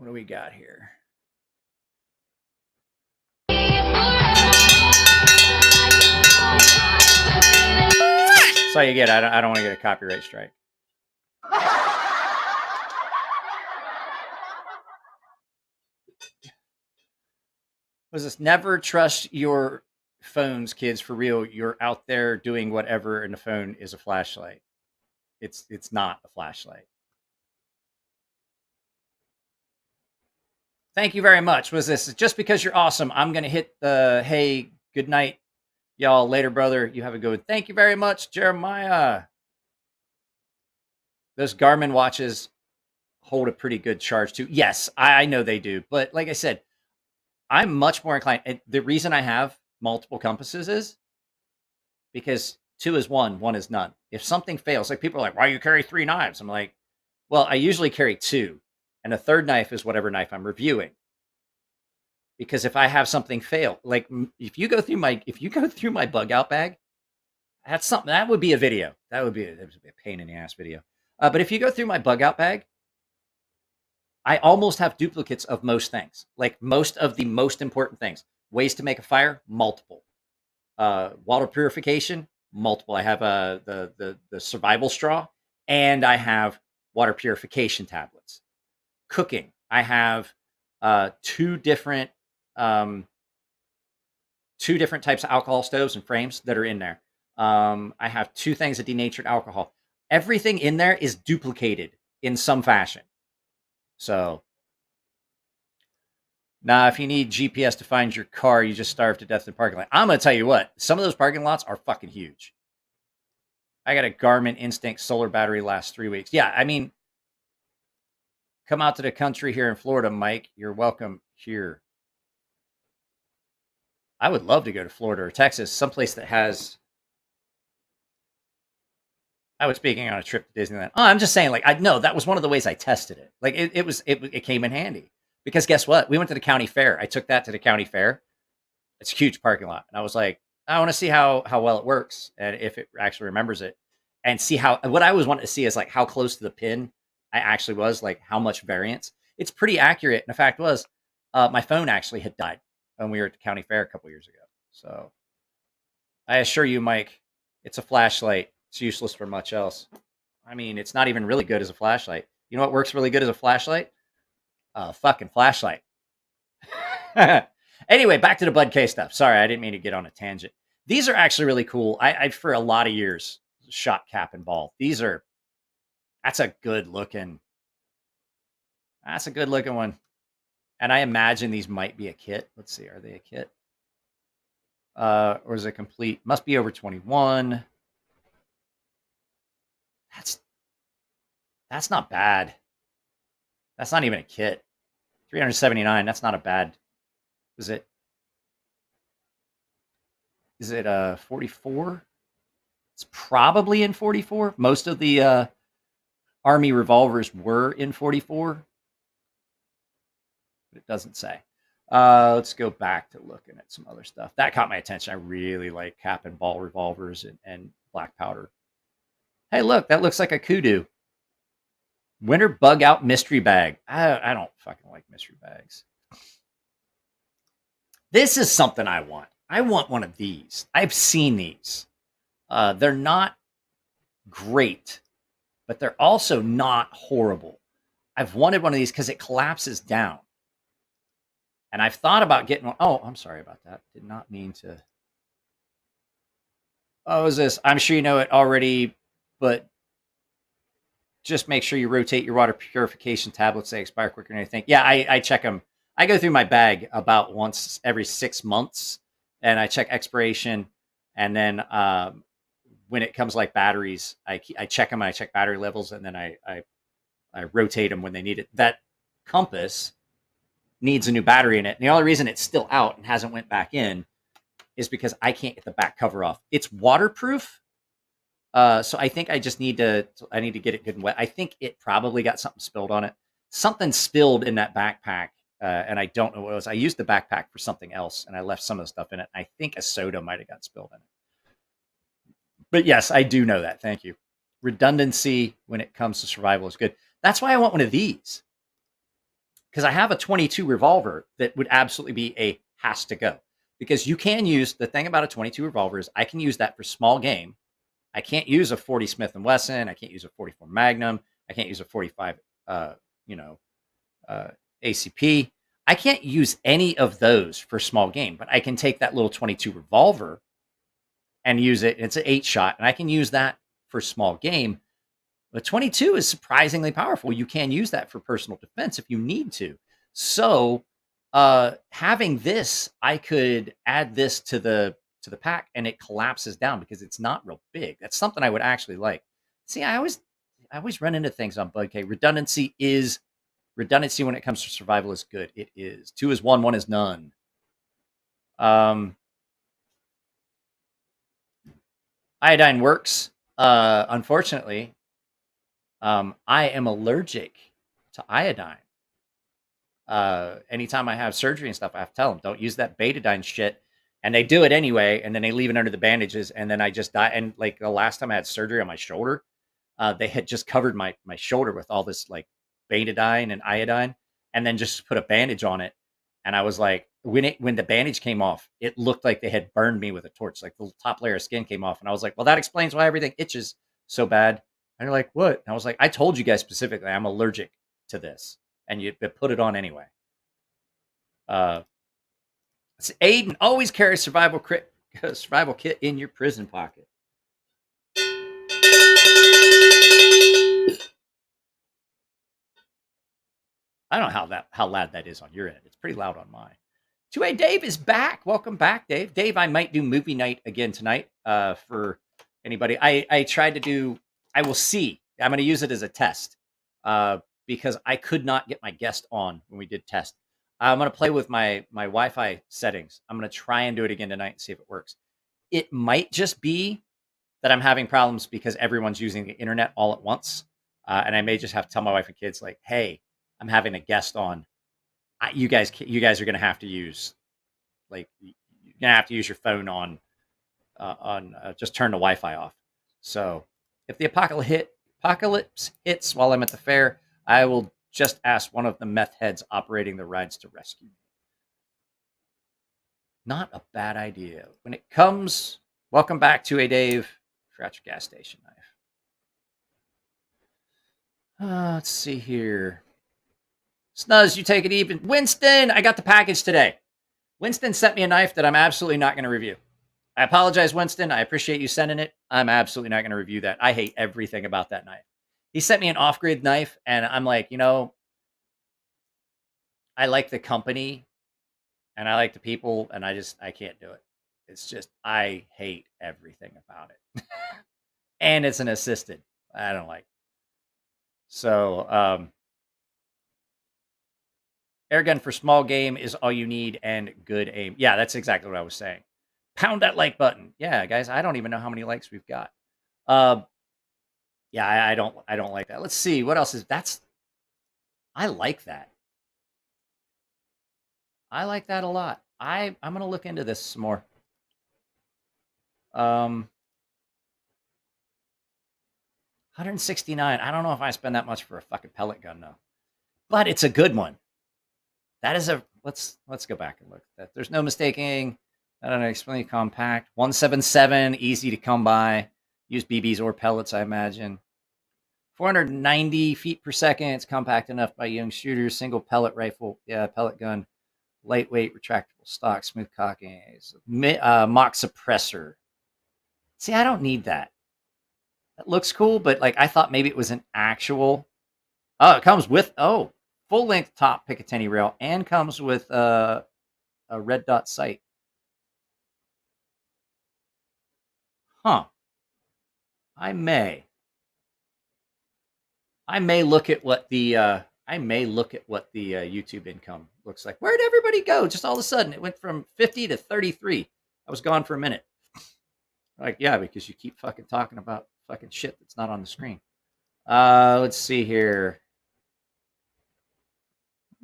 do we got here? So you get, I don't want to get a copyright strike. Was this never trust your phones, kids, for real? You're out there doing whatever, and the phone is a flashlight. It's not a flashlight. Thank you very much. Was this just because you're awesome? I'm gonna hit the hey, good night, y'all. Later, brother. You have a good one. Thank you very much, Jeremiah. Those Garmin watches hold a pretty good charge too. Yes, I know they do, but like I said, I'm much more inclined. And the reason I have multiple compasses is because 2 is 1, 1 is none. If something fails, like people are like, why you carry 3 knives? I'm like, well, I usually carry 2, and a third knife is whatever knife I'm reviewing. Because if I have something fail, like if you go through my bug out bag, that's something that would be a video. That would be a pain in the ass video. But if you go through my bug out bag, I almost have duplicates of most things, like most of the most important things. Ways to make a fire, multiple. Water purification, multiple. I have the survival straw, and I have water purification tablets. Cooking, I have 2 different types of alcohol stoves and frames that are in there. I have 2 things of denatured alcohol. Everything in there is duplicated in some fashion. So, now if you need GPS to find your car, you just starve to death in the parking lot. I'm going to tell you what, some of those parking lots are fucking huge. I got a Garmin Instinct solar battery last 3 weeks. Yeah, I mean, come out to the country here in Florida, Mike. You're welcome here. I would love to go to Florida or Texas, someplace that has... I was speaking on a trip to Disneyland. Oh, I'm just saying, like, I know that was one of the ways I tested it. Like, it came in handy. Because guess what? We went to the county fair. I took that to the county fair. It's a huge parking lot. And I was like, I want to see how well it works and if it actually remembers it. And see what I always wanted to see is like how close to the pin I actually was, like how much variance. It's pretty accurate. And the fact was, my phone actually had died when we were at the county fair a couple years ago. So I assure you, Mike, it's a flashlight. It's useless for much else. I mean, it's not even really good as a flashlight. You know what works really good as a flashlight? Fucking flashlight. Anyway, back to the Bud K stuff. Sorry, I didn't mean to get on a tangent. These are actually really cool. I for a lot of years shot cap and ball. That's a good looking one. And I imagine these might be a kit. Let's see, are they a kit? Or is it complete? Must be over 21. That's not bad. That's not even a kit. 379. That's not a bad. Is it 44? It's probably in 44. Most of the Army revolvers were in 44. But it doesn't say. Let's go back to looking at some other stuff. That caught my attention. I really like cap and ball revolvers and black powder. Hey, look, that looks like a kudu. Winter bug out mystery bag. I don't fucking like mystery bags. This is something I want. I want one of these. I've seen these. They're not great, but they're also not horrible. I've wanted one of these because it collapses down. And I've thought about getting one. Oh, I'm sorry about that. Did not mean to. Oh, is this? I'm sure you know it already, but just make sure you rotate your water purification tablets. They expire quicker than anything. Yeah, I check them. I go through my bag about once every 6 months, and I check expiration. And then when it comes like batteries, I check them. I check battery levels, and then I rotate them when they need it. That compass needs a new battery in it. And the only reason it's still out and hasn't went back in is because I can't get the back cover off. It's waterproof. So I think I just need to get it good and wet. I think it probably got something spilled on it. Something spilled in that backpack. And I don't know what it was. I used the backpack for something else and I left some of the stuff in it. I think a soda might've got spilled in it. But yes, I do know that. Thank you. Redundancy when it comes to survival is good. That's why I want one of these. Because I have a 22 revolver that would absolutely be a has to go. Because you can use, the thing about a 22 revolver is I can use that for small game. I can't use a 40 Smith & Wesson. I can't use a 44 Magnum. I can't use a 45, ACP. I can't use any of those for small game, but I can take that little 22 revolver and use it. It's an 8-shot, and I can use that for small game. The 22 is surprisingly powerful. You can use that for personal defense if you need to. So having this, I could add this to the pack and it collapses down because it's not real big. That's something I would actually like. See, I always run into things on BugK. Redundancy when it comes to survival is good. It is. 2 is 1, 1 is none. Iodine works. Unfortunately, I am allergic to iodine. Anytime I have surgery and stuff, I have to tell them, don't use that betadine shit. And they do it anyway, and then they leave it under the bandages, and then I just die. And like the last time I had surgery on my shoulder, they had just covered my shoulder with all this like betadine and iodine, and then just put a bandage on it. And I was like, when the bandage came off, it looked like they had burned me with a torch. Like the top layer of skin came off, and I was like, well, that explains why everything itches so bad. And they're like, what? And I was like, I told you guys specifically, I'm allergic to this, and you put it on anyway. Aiden, always carry survival kit in your prison pocket. I don't know how loud that is on your end. It's pretty loud on mine. 2A Dave is back. Welcome back, Dave. Dave, I might do movie night again tonight for anybody. I tried to do, I will see. I'm going to use it as a test because I could not get my guest on when we did test. I'm going to play with my Wi-Fi settings. I'm going to try and do it again tonight and see if it works. It might just be that I'm having problems because everyone's using the internet all at once. And I may just have to tell my wife and kids like, hey, I'm having a guest on. You guys are going to have to use, like, you're going to have to use your phone on just turn the Wi-Fi off. So if the apocalypse hits while I'm at the fair, I will just ask one of the meth heads operating the rides to rescue me. Not a bad idea. When it comes, welcome back to a Dave. Forgot your gas station knife. Let's see here. Snuzz, you take it even. Winston, I got the package today. Winston sent me a knife that I'm absolutely not going to review. I apologize, Winston. I appreciate you sending it. I'm absolutely not going to review that. I hate everything about that knife. He sent me an off-grid knife, and I'm like, I like the company, and I like the people, and I can't do it. It's just, I hate everything about it. And it's an assisted. I don't like it. So, airgun for small game is all you need and good aim. Yeah, that's exactly what I was saying. Pound that like button. Yeah, guys, I don't even know how many likes we've got. Yeah, I don't like that. Let's see what else is I like that. I like that a lot. I'm gonna look into this some more. 169. I don't know if I spend that much for a fucking pellet gun though, but it's a good one. That is a let's go back and look at that. There's no mistaking. I don't know. Explain compact. 177, easy to come by. Use BBs or pellets, I imagine. 490 feet per second. It's compact enough by young shooters. Single pellet rifle. Yeah, pellet gun. Lightweight, retractable stock, smooth cocking. Mock suppressor. See, I don't need that. That looks cool, but like I thought maybe it was an actual. Oh, it comes with full length top Picatinny rail and comes with a red dot sight. Huh. I may look at what the YouTube income looks like. Where'd everybody go? Just all of a sudden, it went from 50 to 33. I was gone for a minute. Like, yeah, because you keep fucking talking about fucking shit that's not on the screen. Let's see here.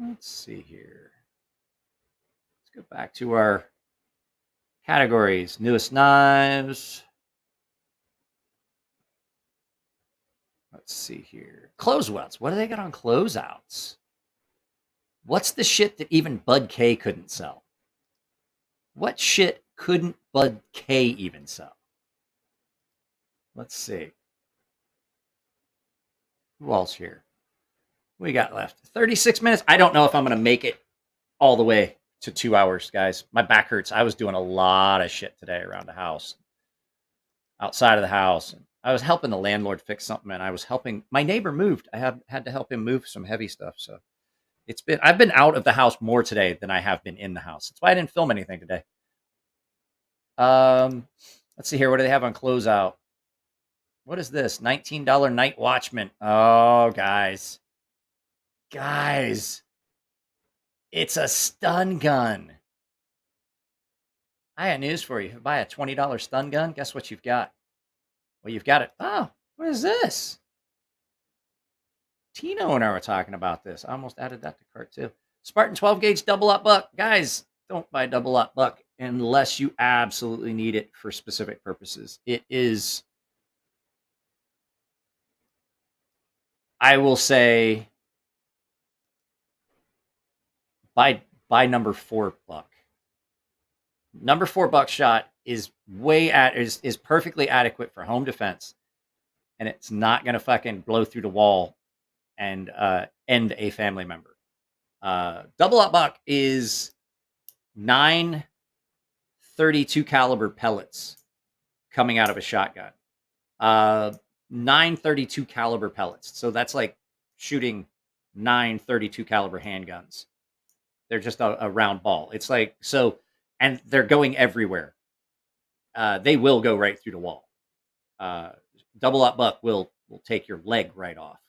Let's go back to our categories. Newest knives. Let's see here. Closeouts. What do they got on closeouts? What's the shit that even Bud K couldn't sell? What shit couldn't Bud K even sell? Let's see. Who else here? We got left 36 minutes. I don't know if I'm going to make it all the way to 2 hours, guys. My back hurts. I was doing a lot of shit today around the house, outside of the house. I was helping the landlord fix something, and I was helping my neighbor moved. I had to help him move some heavy stuff. So I've been out of the house more today than I have been in the house. That's why I didn't film anything today. Let's see here. What do they have on closeout? What is this? $19 Night Watchman. Oh, guys. It's a stun gun. I got news for you. If you buy a $20 stun gun, guess what you've got? Well, you've got it. Oh, what is this? Tino and I were talking about this. I almost added that to cart too. Spartan 12 gauge double up buck. Guys, don't buy double up buck unless you absolutely need it for specific purposes. It is, I will say, buy number 4 buck. Number 4 buckshot is is perfectly adequate for home defense, and it's not going to fucking blow through the wall and end a family member. Double up buck is 9 .32 caliber pellets coming out of a shotgun. 9 .32 caliber pellets. So that's like shooting 9 .32 caliber handguns. They're just a round ball. It's like, so, and they're going everywhere. They will go right through the wall. Double up buck will take your leg right off.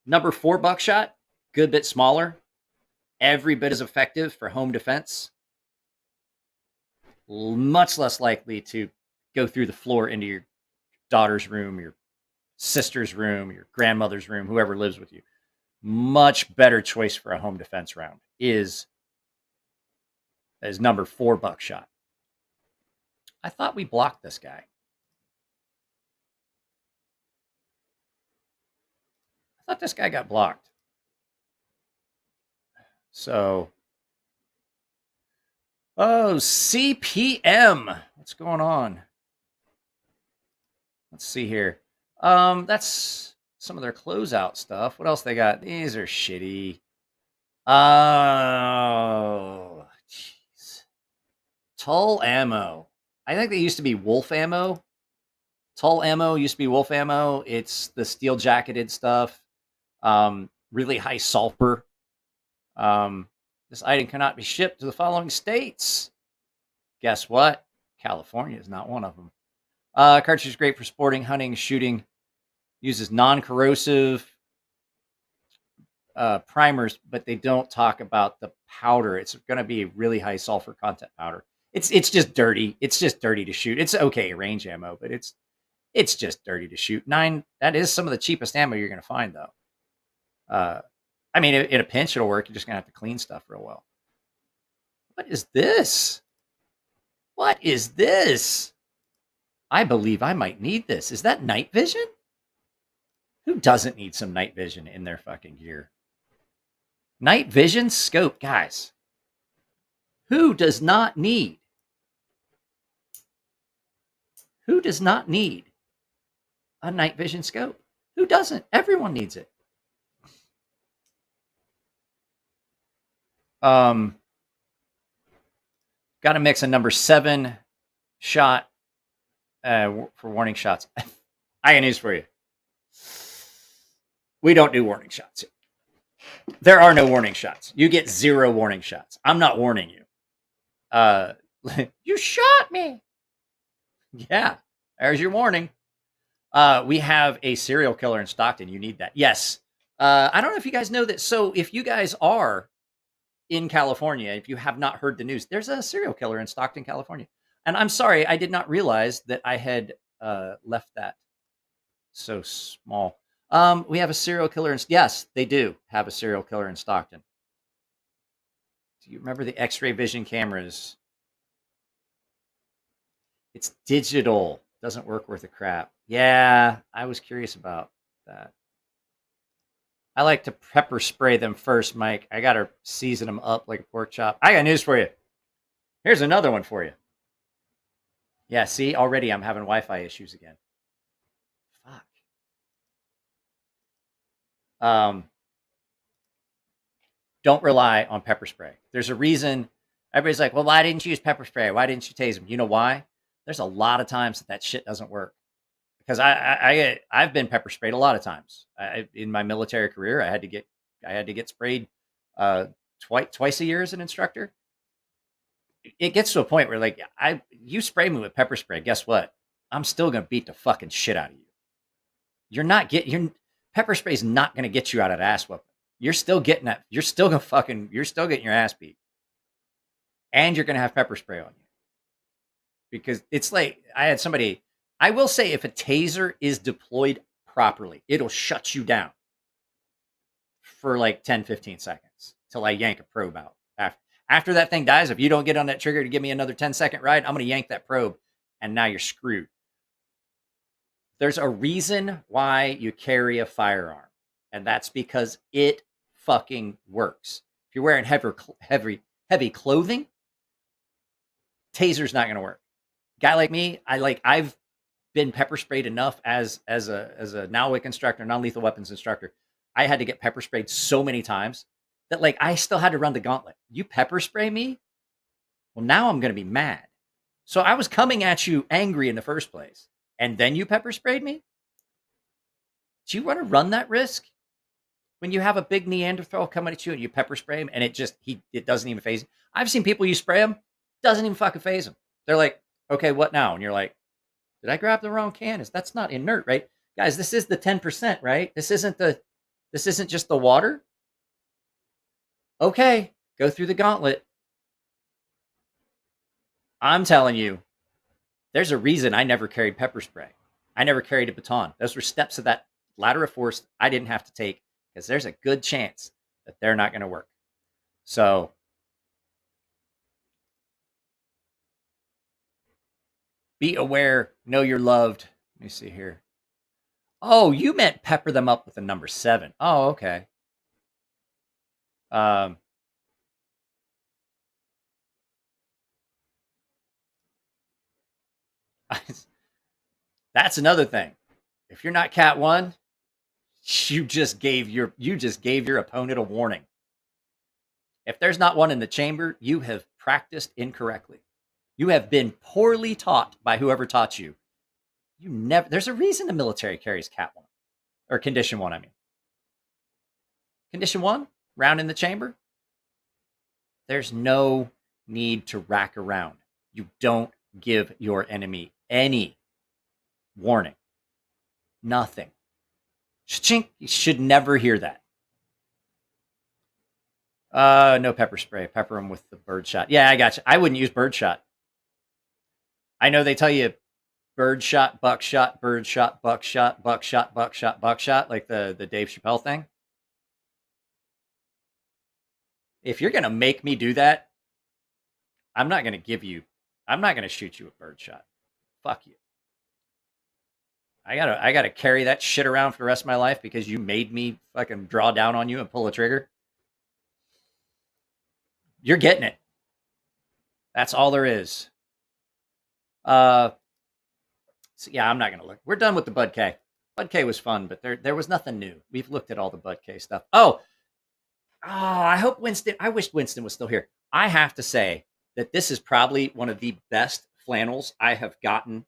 Number 4 buckshot, good bit smaller, every bit as effective for home defense. Much less likely to go through the floor into your daughter's room, your sister's room, your grandmother's room, whoever lives with you. Much better choice for a home defense round is number 4 buckshot. I thought we blocked this guy. I thought this guy got blocked. So, CPM. What's going on? Let's see here. That's some of their closeout stuff. What else they got? These are shitty. Oh, jeez. Tull ammo. I think they used to be wolf ammo. Tull ammo used to be wolf ammo. It's the steel jacketed stuff. Really high sulfur. This item cannot be shipped to the following states. Guess what? California is not one of them. Cartridge is great for sporting, hunting, shooting. Uses non-corrosive primers, but they don't talk about the powder. It's going to be a really high sulfur content powder. It's just dirty. It's just dirty to shoot. It's okay range ammo, but it's just dirty to shoot. 9. That is some of the cheapest ammo you're going to find, though. I mean, in a pinch, it'll work. You're just going to have to clean stuff real well. What is this? What is this? I believe I might need this. Is that night vision? Who doesn't need some night vision in their fucking gear? Night vision scope, guys. Who does not need? Who does not need a night vision scope? Who doesn't? Everyone needs it. Got to mix a number 7 shot for warning shots. I got news for you. We don't do warning shots here. There are no warning shots. You get 0 warning shots. I'm not warning you. You shot me. Yeah, there's your warning. We have a serial killer in Stockton. You need that. Yes. I don't know if you guys know that. So if you guys are in California, if you have not heard the news, there's a serial killer in Stockton, California. And I'm sorry, I did not realize that I had left that so small. We have a serial killer. Yes, they do have a serial killer in Stockton. Do you remember the X-ray vision cameras? It's digital. Doesn't work worth a crap. Yeah, I was curious about that. I like to pepper spray them first, Mike. I got to season them up like a pork chop. I got news for you. Here's another one for you. Yeah, see, already I'm having Wi-Fi issues again. Fuck. Don't rely on pepper spray. There's a reason. Everybody's like, well, why didn't you use pepper spray? Why didn't you tase them? You know why? There's a lot of times that shit doesn't work. Because I've been pepper sprayed a lot of times. In my military career, I had to get sprayed twice a year as an instructor. It gets to a point where like you spray me with pepper spray, guess what? I'm still gonna beat the fucking shit out of you. Pepper spray is not gonna get you out of that ass whooping. You're still getting that. You're still getting your ass beat, and you're gonna have pepper spray on you because it's like I had somebody. I will say if a taser is deployed properly, it'll shut you down for like 10, 15 seconds till I yank a probe out. After that thing dies, if you don't get on that trigger to give me another 10-second ride, I'm going to yank that probe, and now you're screwed. There's a reason why you carry a firearm, and that's because it fucking works. If you're wearing heavy clothing, taser's not going to work. Guy like me, I've been pepper sprayed enough as a NALWIC instructor, non-lethal weapons instructor. I had to get pepper sprayed so many times that like I still had to run the gauntlet. You pepper spray me? Well, now I'm going to be mad. So I was coming at you angry in the first place, and then you pepper sprayed me? Do you want to run that risk? When you have a big Neanderthal coming at you and you pepper spray him and it doesn't even phase him. I've seen people you spray him, doesn't even fucking phase him. They're like, okay, what now? And you're like, did I grab the wrong can? That's not inert, right? Guys, this is the 10%, right? This isn't just the water. Okay, go through the gauntlet. I'm telling you, there's a reason I never carried pepper spray. I never carried a baton. Those were steps of that ladder of force I didn't have to take because there's a good chance that they're not going to work. So be aware, know you're loved. Let me see here. Oh, you meant pepper them up with the number 7. Oh, okay. That's another thing. If you're not Cat 1, you just gave your opponent a warning. If there's not one in the chamber, you have practiced incorrectly. You have been poorly taught by whoever taught you. There's a reason the military carries Cat 1 or Condition 1. I mean, Condition 1, round in the chamber. There's no need to rack around. You don't give your enemy any warning. Nothing. Chink. You should never hear that. No pepper spray. Pepper them with the bird shot. Yeah, I got you. I wouldn't use bird shot. I know they tell you bird shot, buckshot, bird shot, buckshot, buckshot, buckshot, buckshot, like the Dave Chappelle thing. If you're going to make me do that, I'm not going to shoot you with bird shot. Fuck you. I gotta carry that shit around for the rest of my life because you made me fucking draw down on you and pull a trigger. you're getting it. That's all there is. So yeah, I'm not going to look. We're done with the Bud K. Bud K was fun, but there was nothing new. We've looked at all the Bud K stuff. Oh, I wish Winston was still here. I have to say that this is probably one of the best flannels I have gotten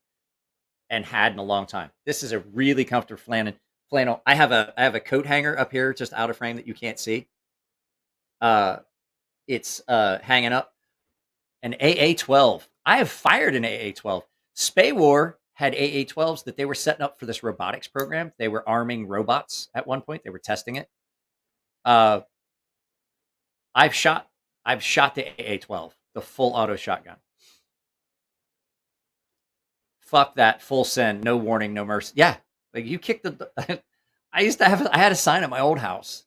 and had in a long time. This is a really comfortable flannel. I have a coat hanger up here just out of frame that you can't see. It's hanging up. An AA-12. I have fired an AA-12. Spay War had AA-12s that they were setting up for this robotics program. They were arming robots at one point. They were testing it. I've shot the AA-12, the full auto shotgun. Fuck that, full send, no warning, no mercy. Yeah, like you kicked the. I had a sign at my old house,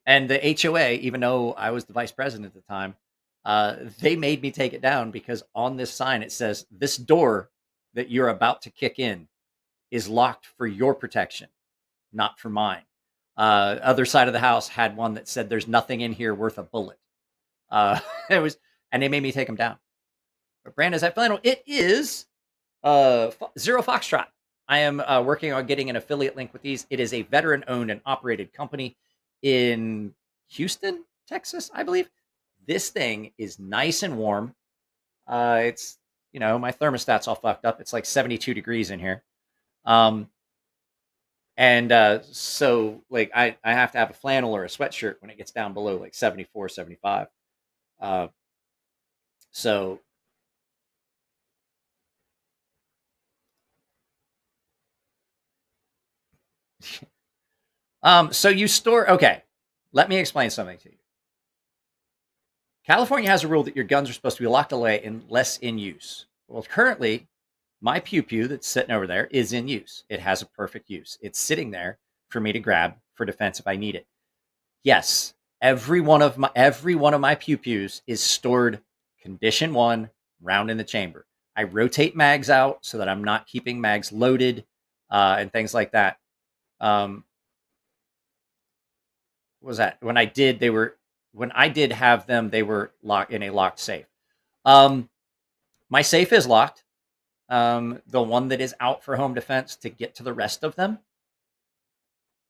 and the HOA, even though I was the vice president at the time, they made me take it down because on this sign it says this door that you're about to kick in is locked for your protection, not for mine. Other side of the house had one that said there's nothing in here worth a bullet. And they made me take them down. What brand is that flannel? It is Zero Foxtrot. I am working on getting an affiliate link with these. It is a veteran-owned and operated company in Houston, Texas, I believe. This thing is nice and warm. It's, my thermostat's all fucked up. It's like 72 degrees in here. So like I have to have a flannel or a sweatshirt when it gets down below like 74, 75. So you store, okay, let me explain something to you. California has a rule that your guns are supposed to be locked away unless in use. Well, currently, my pew pew that's sitting over there is in use. It has a perfect use. It's sitting there for me to grab for defense if I need it. Yes, every one of my pew pews is stored condition 1, round in the chamber. I rotate mags out so that I'm not keeping mags loaded and things like that. What was that? When I did have them, they were locked in a locked safe. My safe is locked. The one that is out for home defense to get to the rest of them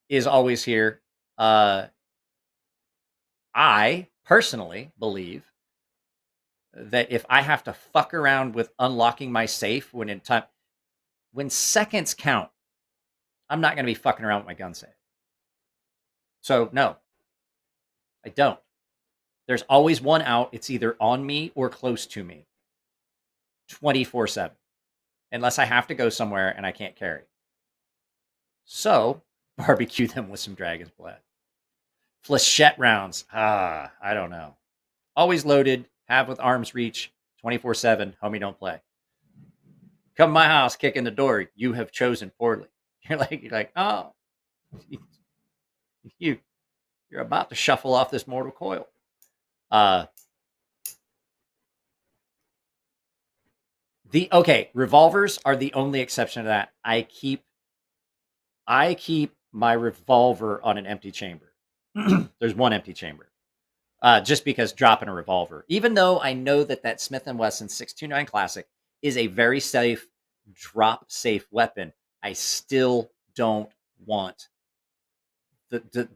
is always here. I personally believe that if I have to fuck around with unlocking my safe when seconds count, I'm not going to be fucking around with my gun safe. So no, I don't. There's always one out. It's either on me or close to me 24/7, unless I have to go somewhere and I can't carry. So barbecue them with some dragon's blood. Flechette rounds. I don't know. Always loaded, have with arms reach, 24/7. Homie, don't play. Come to my house, kick in the door. You have chosen poorly. You're like, oh, you're about to shuffle off this mortal coil. Revolvers are the only exception to that. I keep my revolver on an empty chamber. There's one empty chamber. Just because dropping a revolver, even though I know that Smith & Wesson 629 Classic is a very safe, drop-safe weapon, I still don't want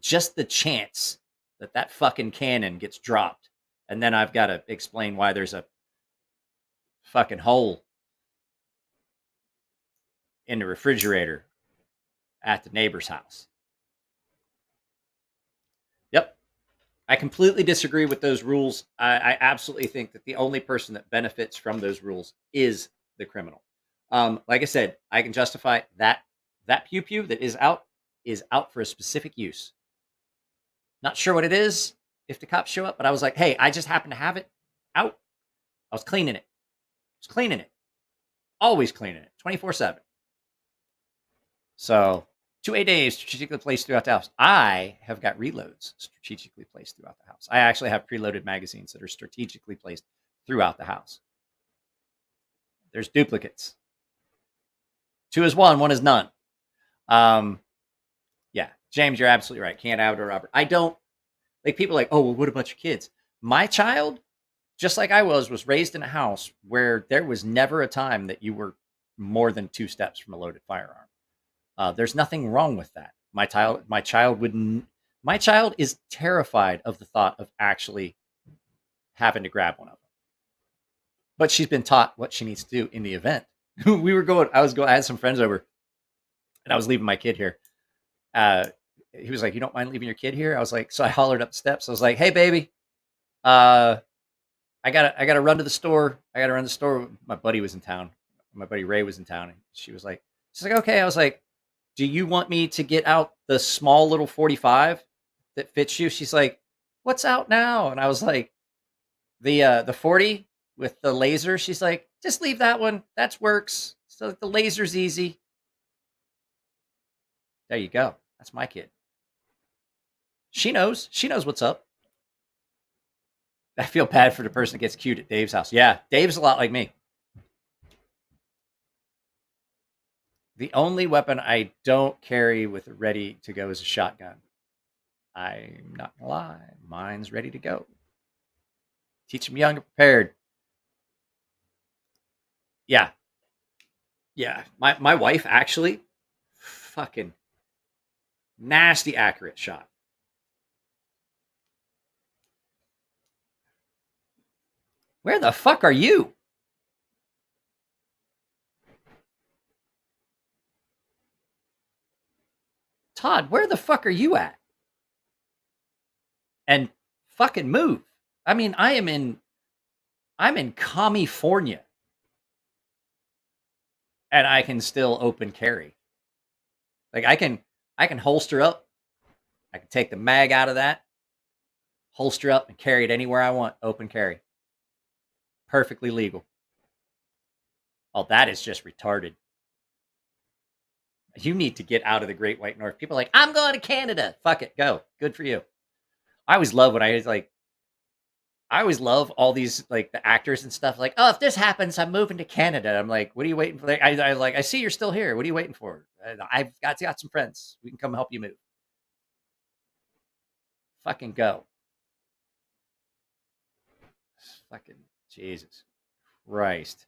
just the chance that fucking cannon gets dropped, and then I've got to explain why there's a fucking hole in the refrigerator at the neighbor's house. Yep. I completely disagree with those rules. I absolutely think that the only person that benefits from those rules is the criminal. Like I said, I can justify that pew pew that is out for a specific use. Not sure what it is if the cops show up, but I was like, hey, I just happen to have it out. I was cleaning it. Always cleaning it, 24/7. So 2 days strategically placed throughout the house. I have got reloads strategically placed throughout the house. I actually have preloaded magazines that are strategically placed throughout the house. There's duplicates. 2 is 1, 1 is none. Yeah, James, you're absolutely right. Can't out or Robert. I don't like people like, oh, well, what about your kids? my child, just like I was raised in a house where there was never a time that you were more than 2 steps from a loaded firearm. There's nothing wrong with that. My child is terrified of the thought of actually having to grab one of them. But she's been taught what she needs to do in the event. I had some friends over, and I was leaving my kid here. He was like, "You don't mind leaving your kid here?" I was like, so I hollered up the steps. I was like, "Hey, baby, I gotta run to the store. I gotta run to the store." My buddy was in town. My buddy Ray was in town, and she's like, "Okay." I was like, "Do you want me to get out the small little 45 that fits you?" She's like, "What's out now?" And I was like, the 40 with the laser." She's like, "Just leave that one. That works. So the laser's easy." There you go. That's my kid. She knows. She knows what's up. I feel bad for the person that gets cued at Dave's house. Yeah, Dave's a lot like me. The only weapon I don't carry with ready to go is a shotgun. I'm not gonna lie. Mine's ready to go. Teach them young and prepared. Yeah. Yeah. My wife actually fucking nasty accurate shot. Where the fuck are you? Todd, where the fuck are you at? And fucking move. I mean, I'm in California. And I can still open carry. Like I can holster up. I can take the mag out of that, holster up and carry it anywhere I want, open carry. Perfectly legal. Oh, that is just retarded. You need to get out of the Great White North. People are like, "I'm going to Canada." Fuck it, go. Good for you. I always love when I always love all these like the actors and stuff like, "Oh, if this happens, I'm moving to Canada." I'm like, "What are you waiting for?" I see you're still here. What are you waiting for? I've got some friends. We can come help you move. Fucking go. Fucking Jesus Christ.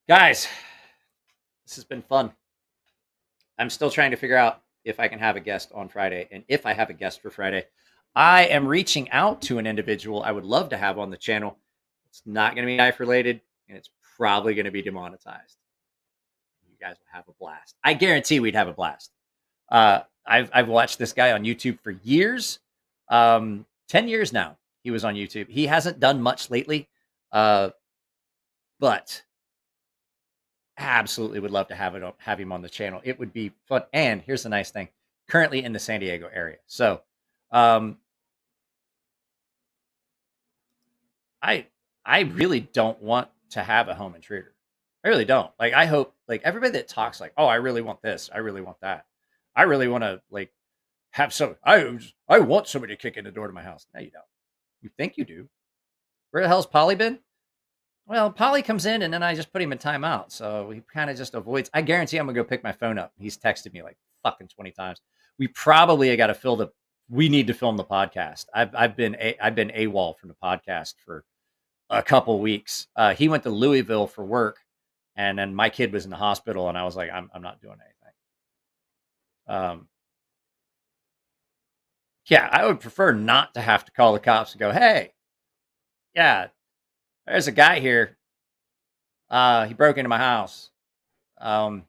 Guys, this has been fun. I'm still trying to figure out if I can have a guest on Friday. And if I have a guest for Friday, I am reaching out to an individual I would love to have on the channel. It's not going to be knife related, and it's probably going to be demonetized. You guys will have a blast. I guarantee we'd have a blast. I've watched this guy on YouTube for years. 10 years now he was on YouTube. He hasn't done much lately, but absolutely would love to have him on the channel. It would be fun. And here's the nice thing: currently in the San Diego area. So I really don't want to have a home intruder. I really don't. Like, I hope like everybody that talks like, "Oh, I really want this. I really want that. I really want to like have some. I want somebody to kick in the door to my house." No, you don't. You think you do. Where the hell's Polly been? Well, Polly comes in and then I just put him in timeout. So he kind of just avoids. I guarantee I'm going to go pick my phone up. He's texted me like fucking 20 times. We probably got to we need to film the podcast. I've been AWOL from the podcast for a couple weeks. He went to Louisville for work, and then my kid was in the hospital, and I was like, I'm not doing anything. Yeah, I would prefer not to have to call the cops and go, "Hey, yeah, there's a guy here. He broke into my house. I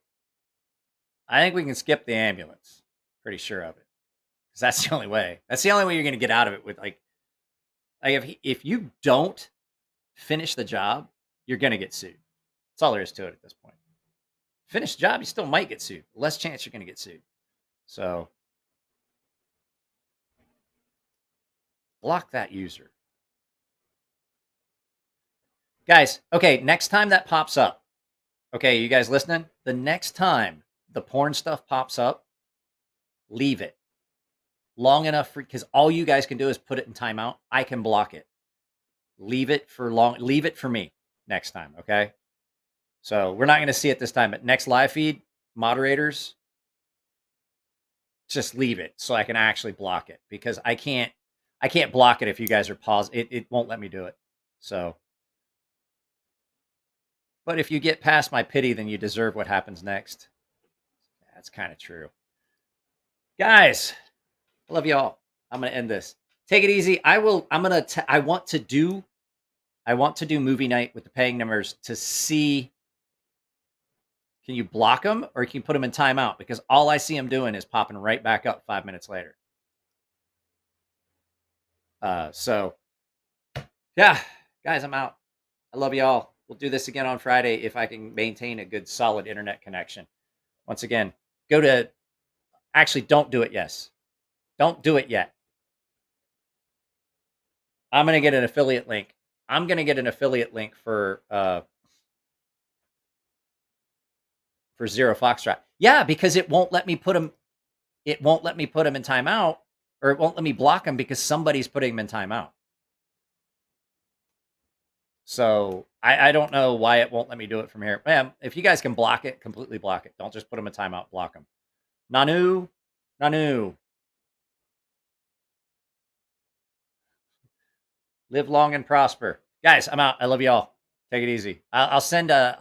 think we can skip the ambulance." Pretty sure of it, because that's the only way. That's the only way you're going to get out of it. With like if you don't finish the job, you're going to get sued. That's all there is to it at this point. Finish the job, you still might get sued. Less chance you're going to get sued. So block that user. Guys, okay, next time that pops up, okay, you guys listening? The next time the porn stuff pops up, leave it long enough because all you guys can do is put it in timeout. I can block it. Leave it for me next time, okay? So we're not going to see it this time, but next live feed, moderators, just leave it so I can actually block it, because I can't I can't block it if you guys are paused. It won't let me do it. So, but if you get past my pity, then you deserve what happens next. That's kind of true. Guys, I love y'all. I'm gonna end this. Take it easy. I want to do movie night with the paying numbers to see. Can you block them or can you put them in timeout? Because all I see them doing is popping right back up 5 minutes later. So, yeah, guys, I'm out. I love y'all. We'll do this again on Friday if I can maintain a good, solid internet connection. Once again, go to... Actually, don't do it, yes. Don't do it yet. I'm going to get an affiliate link. I'm going to get an affiliate link for Zero Foxtrot. Yeah, because it won't let me put them. It won't let me put them in timeout, or it won't let me block them because somebody's putting them in timeout. So I don't know why it won't let me do it from here. Man, if you guys can block it, completely block it. Don't just put them in timeout. Block them. Nanu. Live long and prosper, guys. I'm out. I love y'all. Take it easy. I'll send a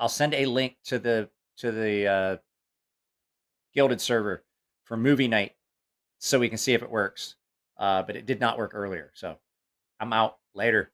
link to the Gilded server for movie night so we can see if it works. But it did not work earlier. So I'm out. Later.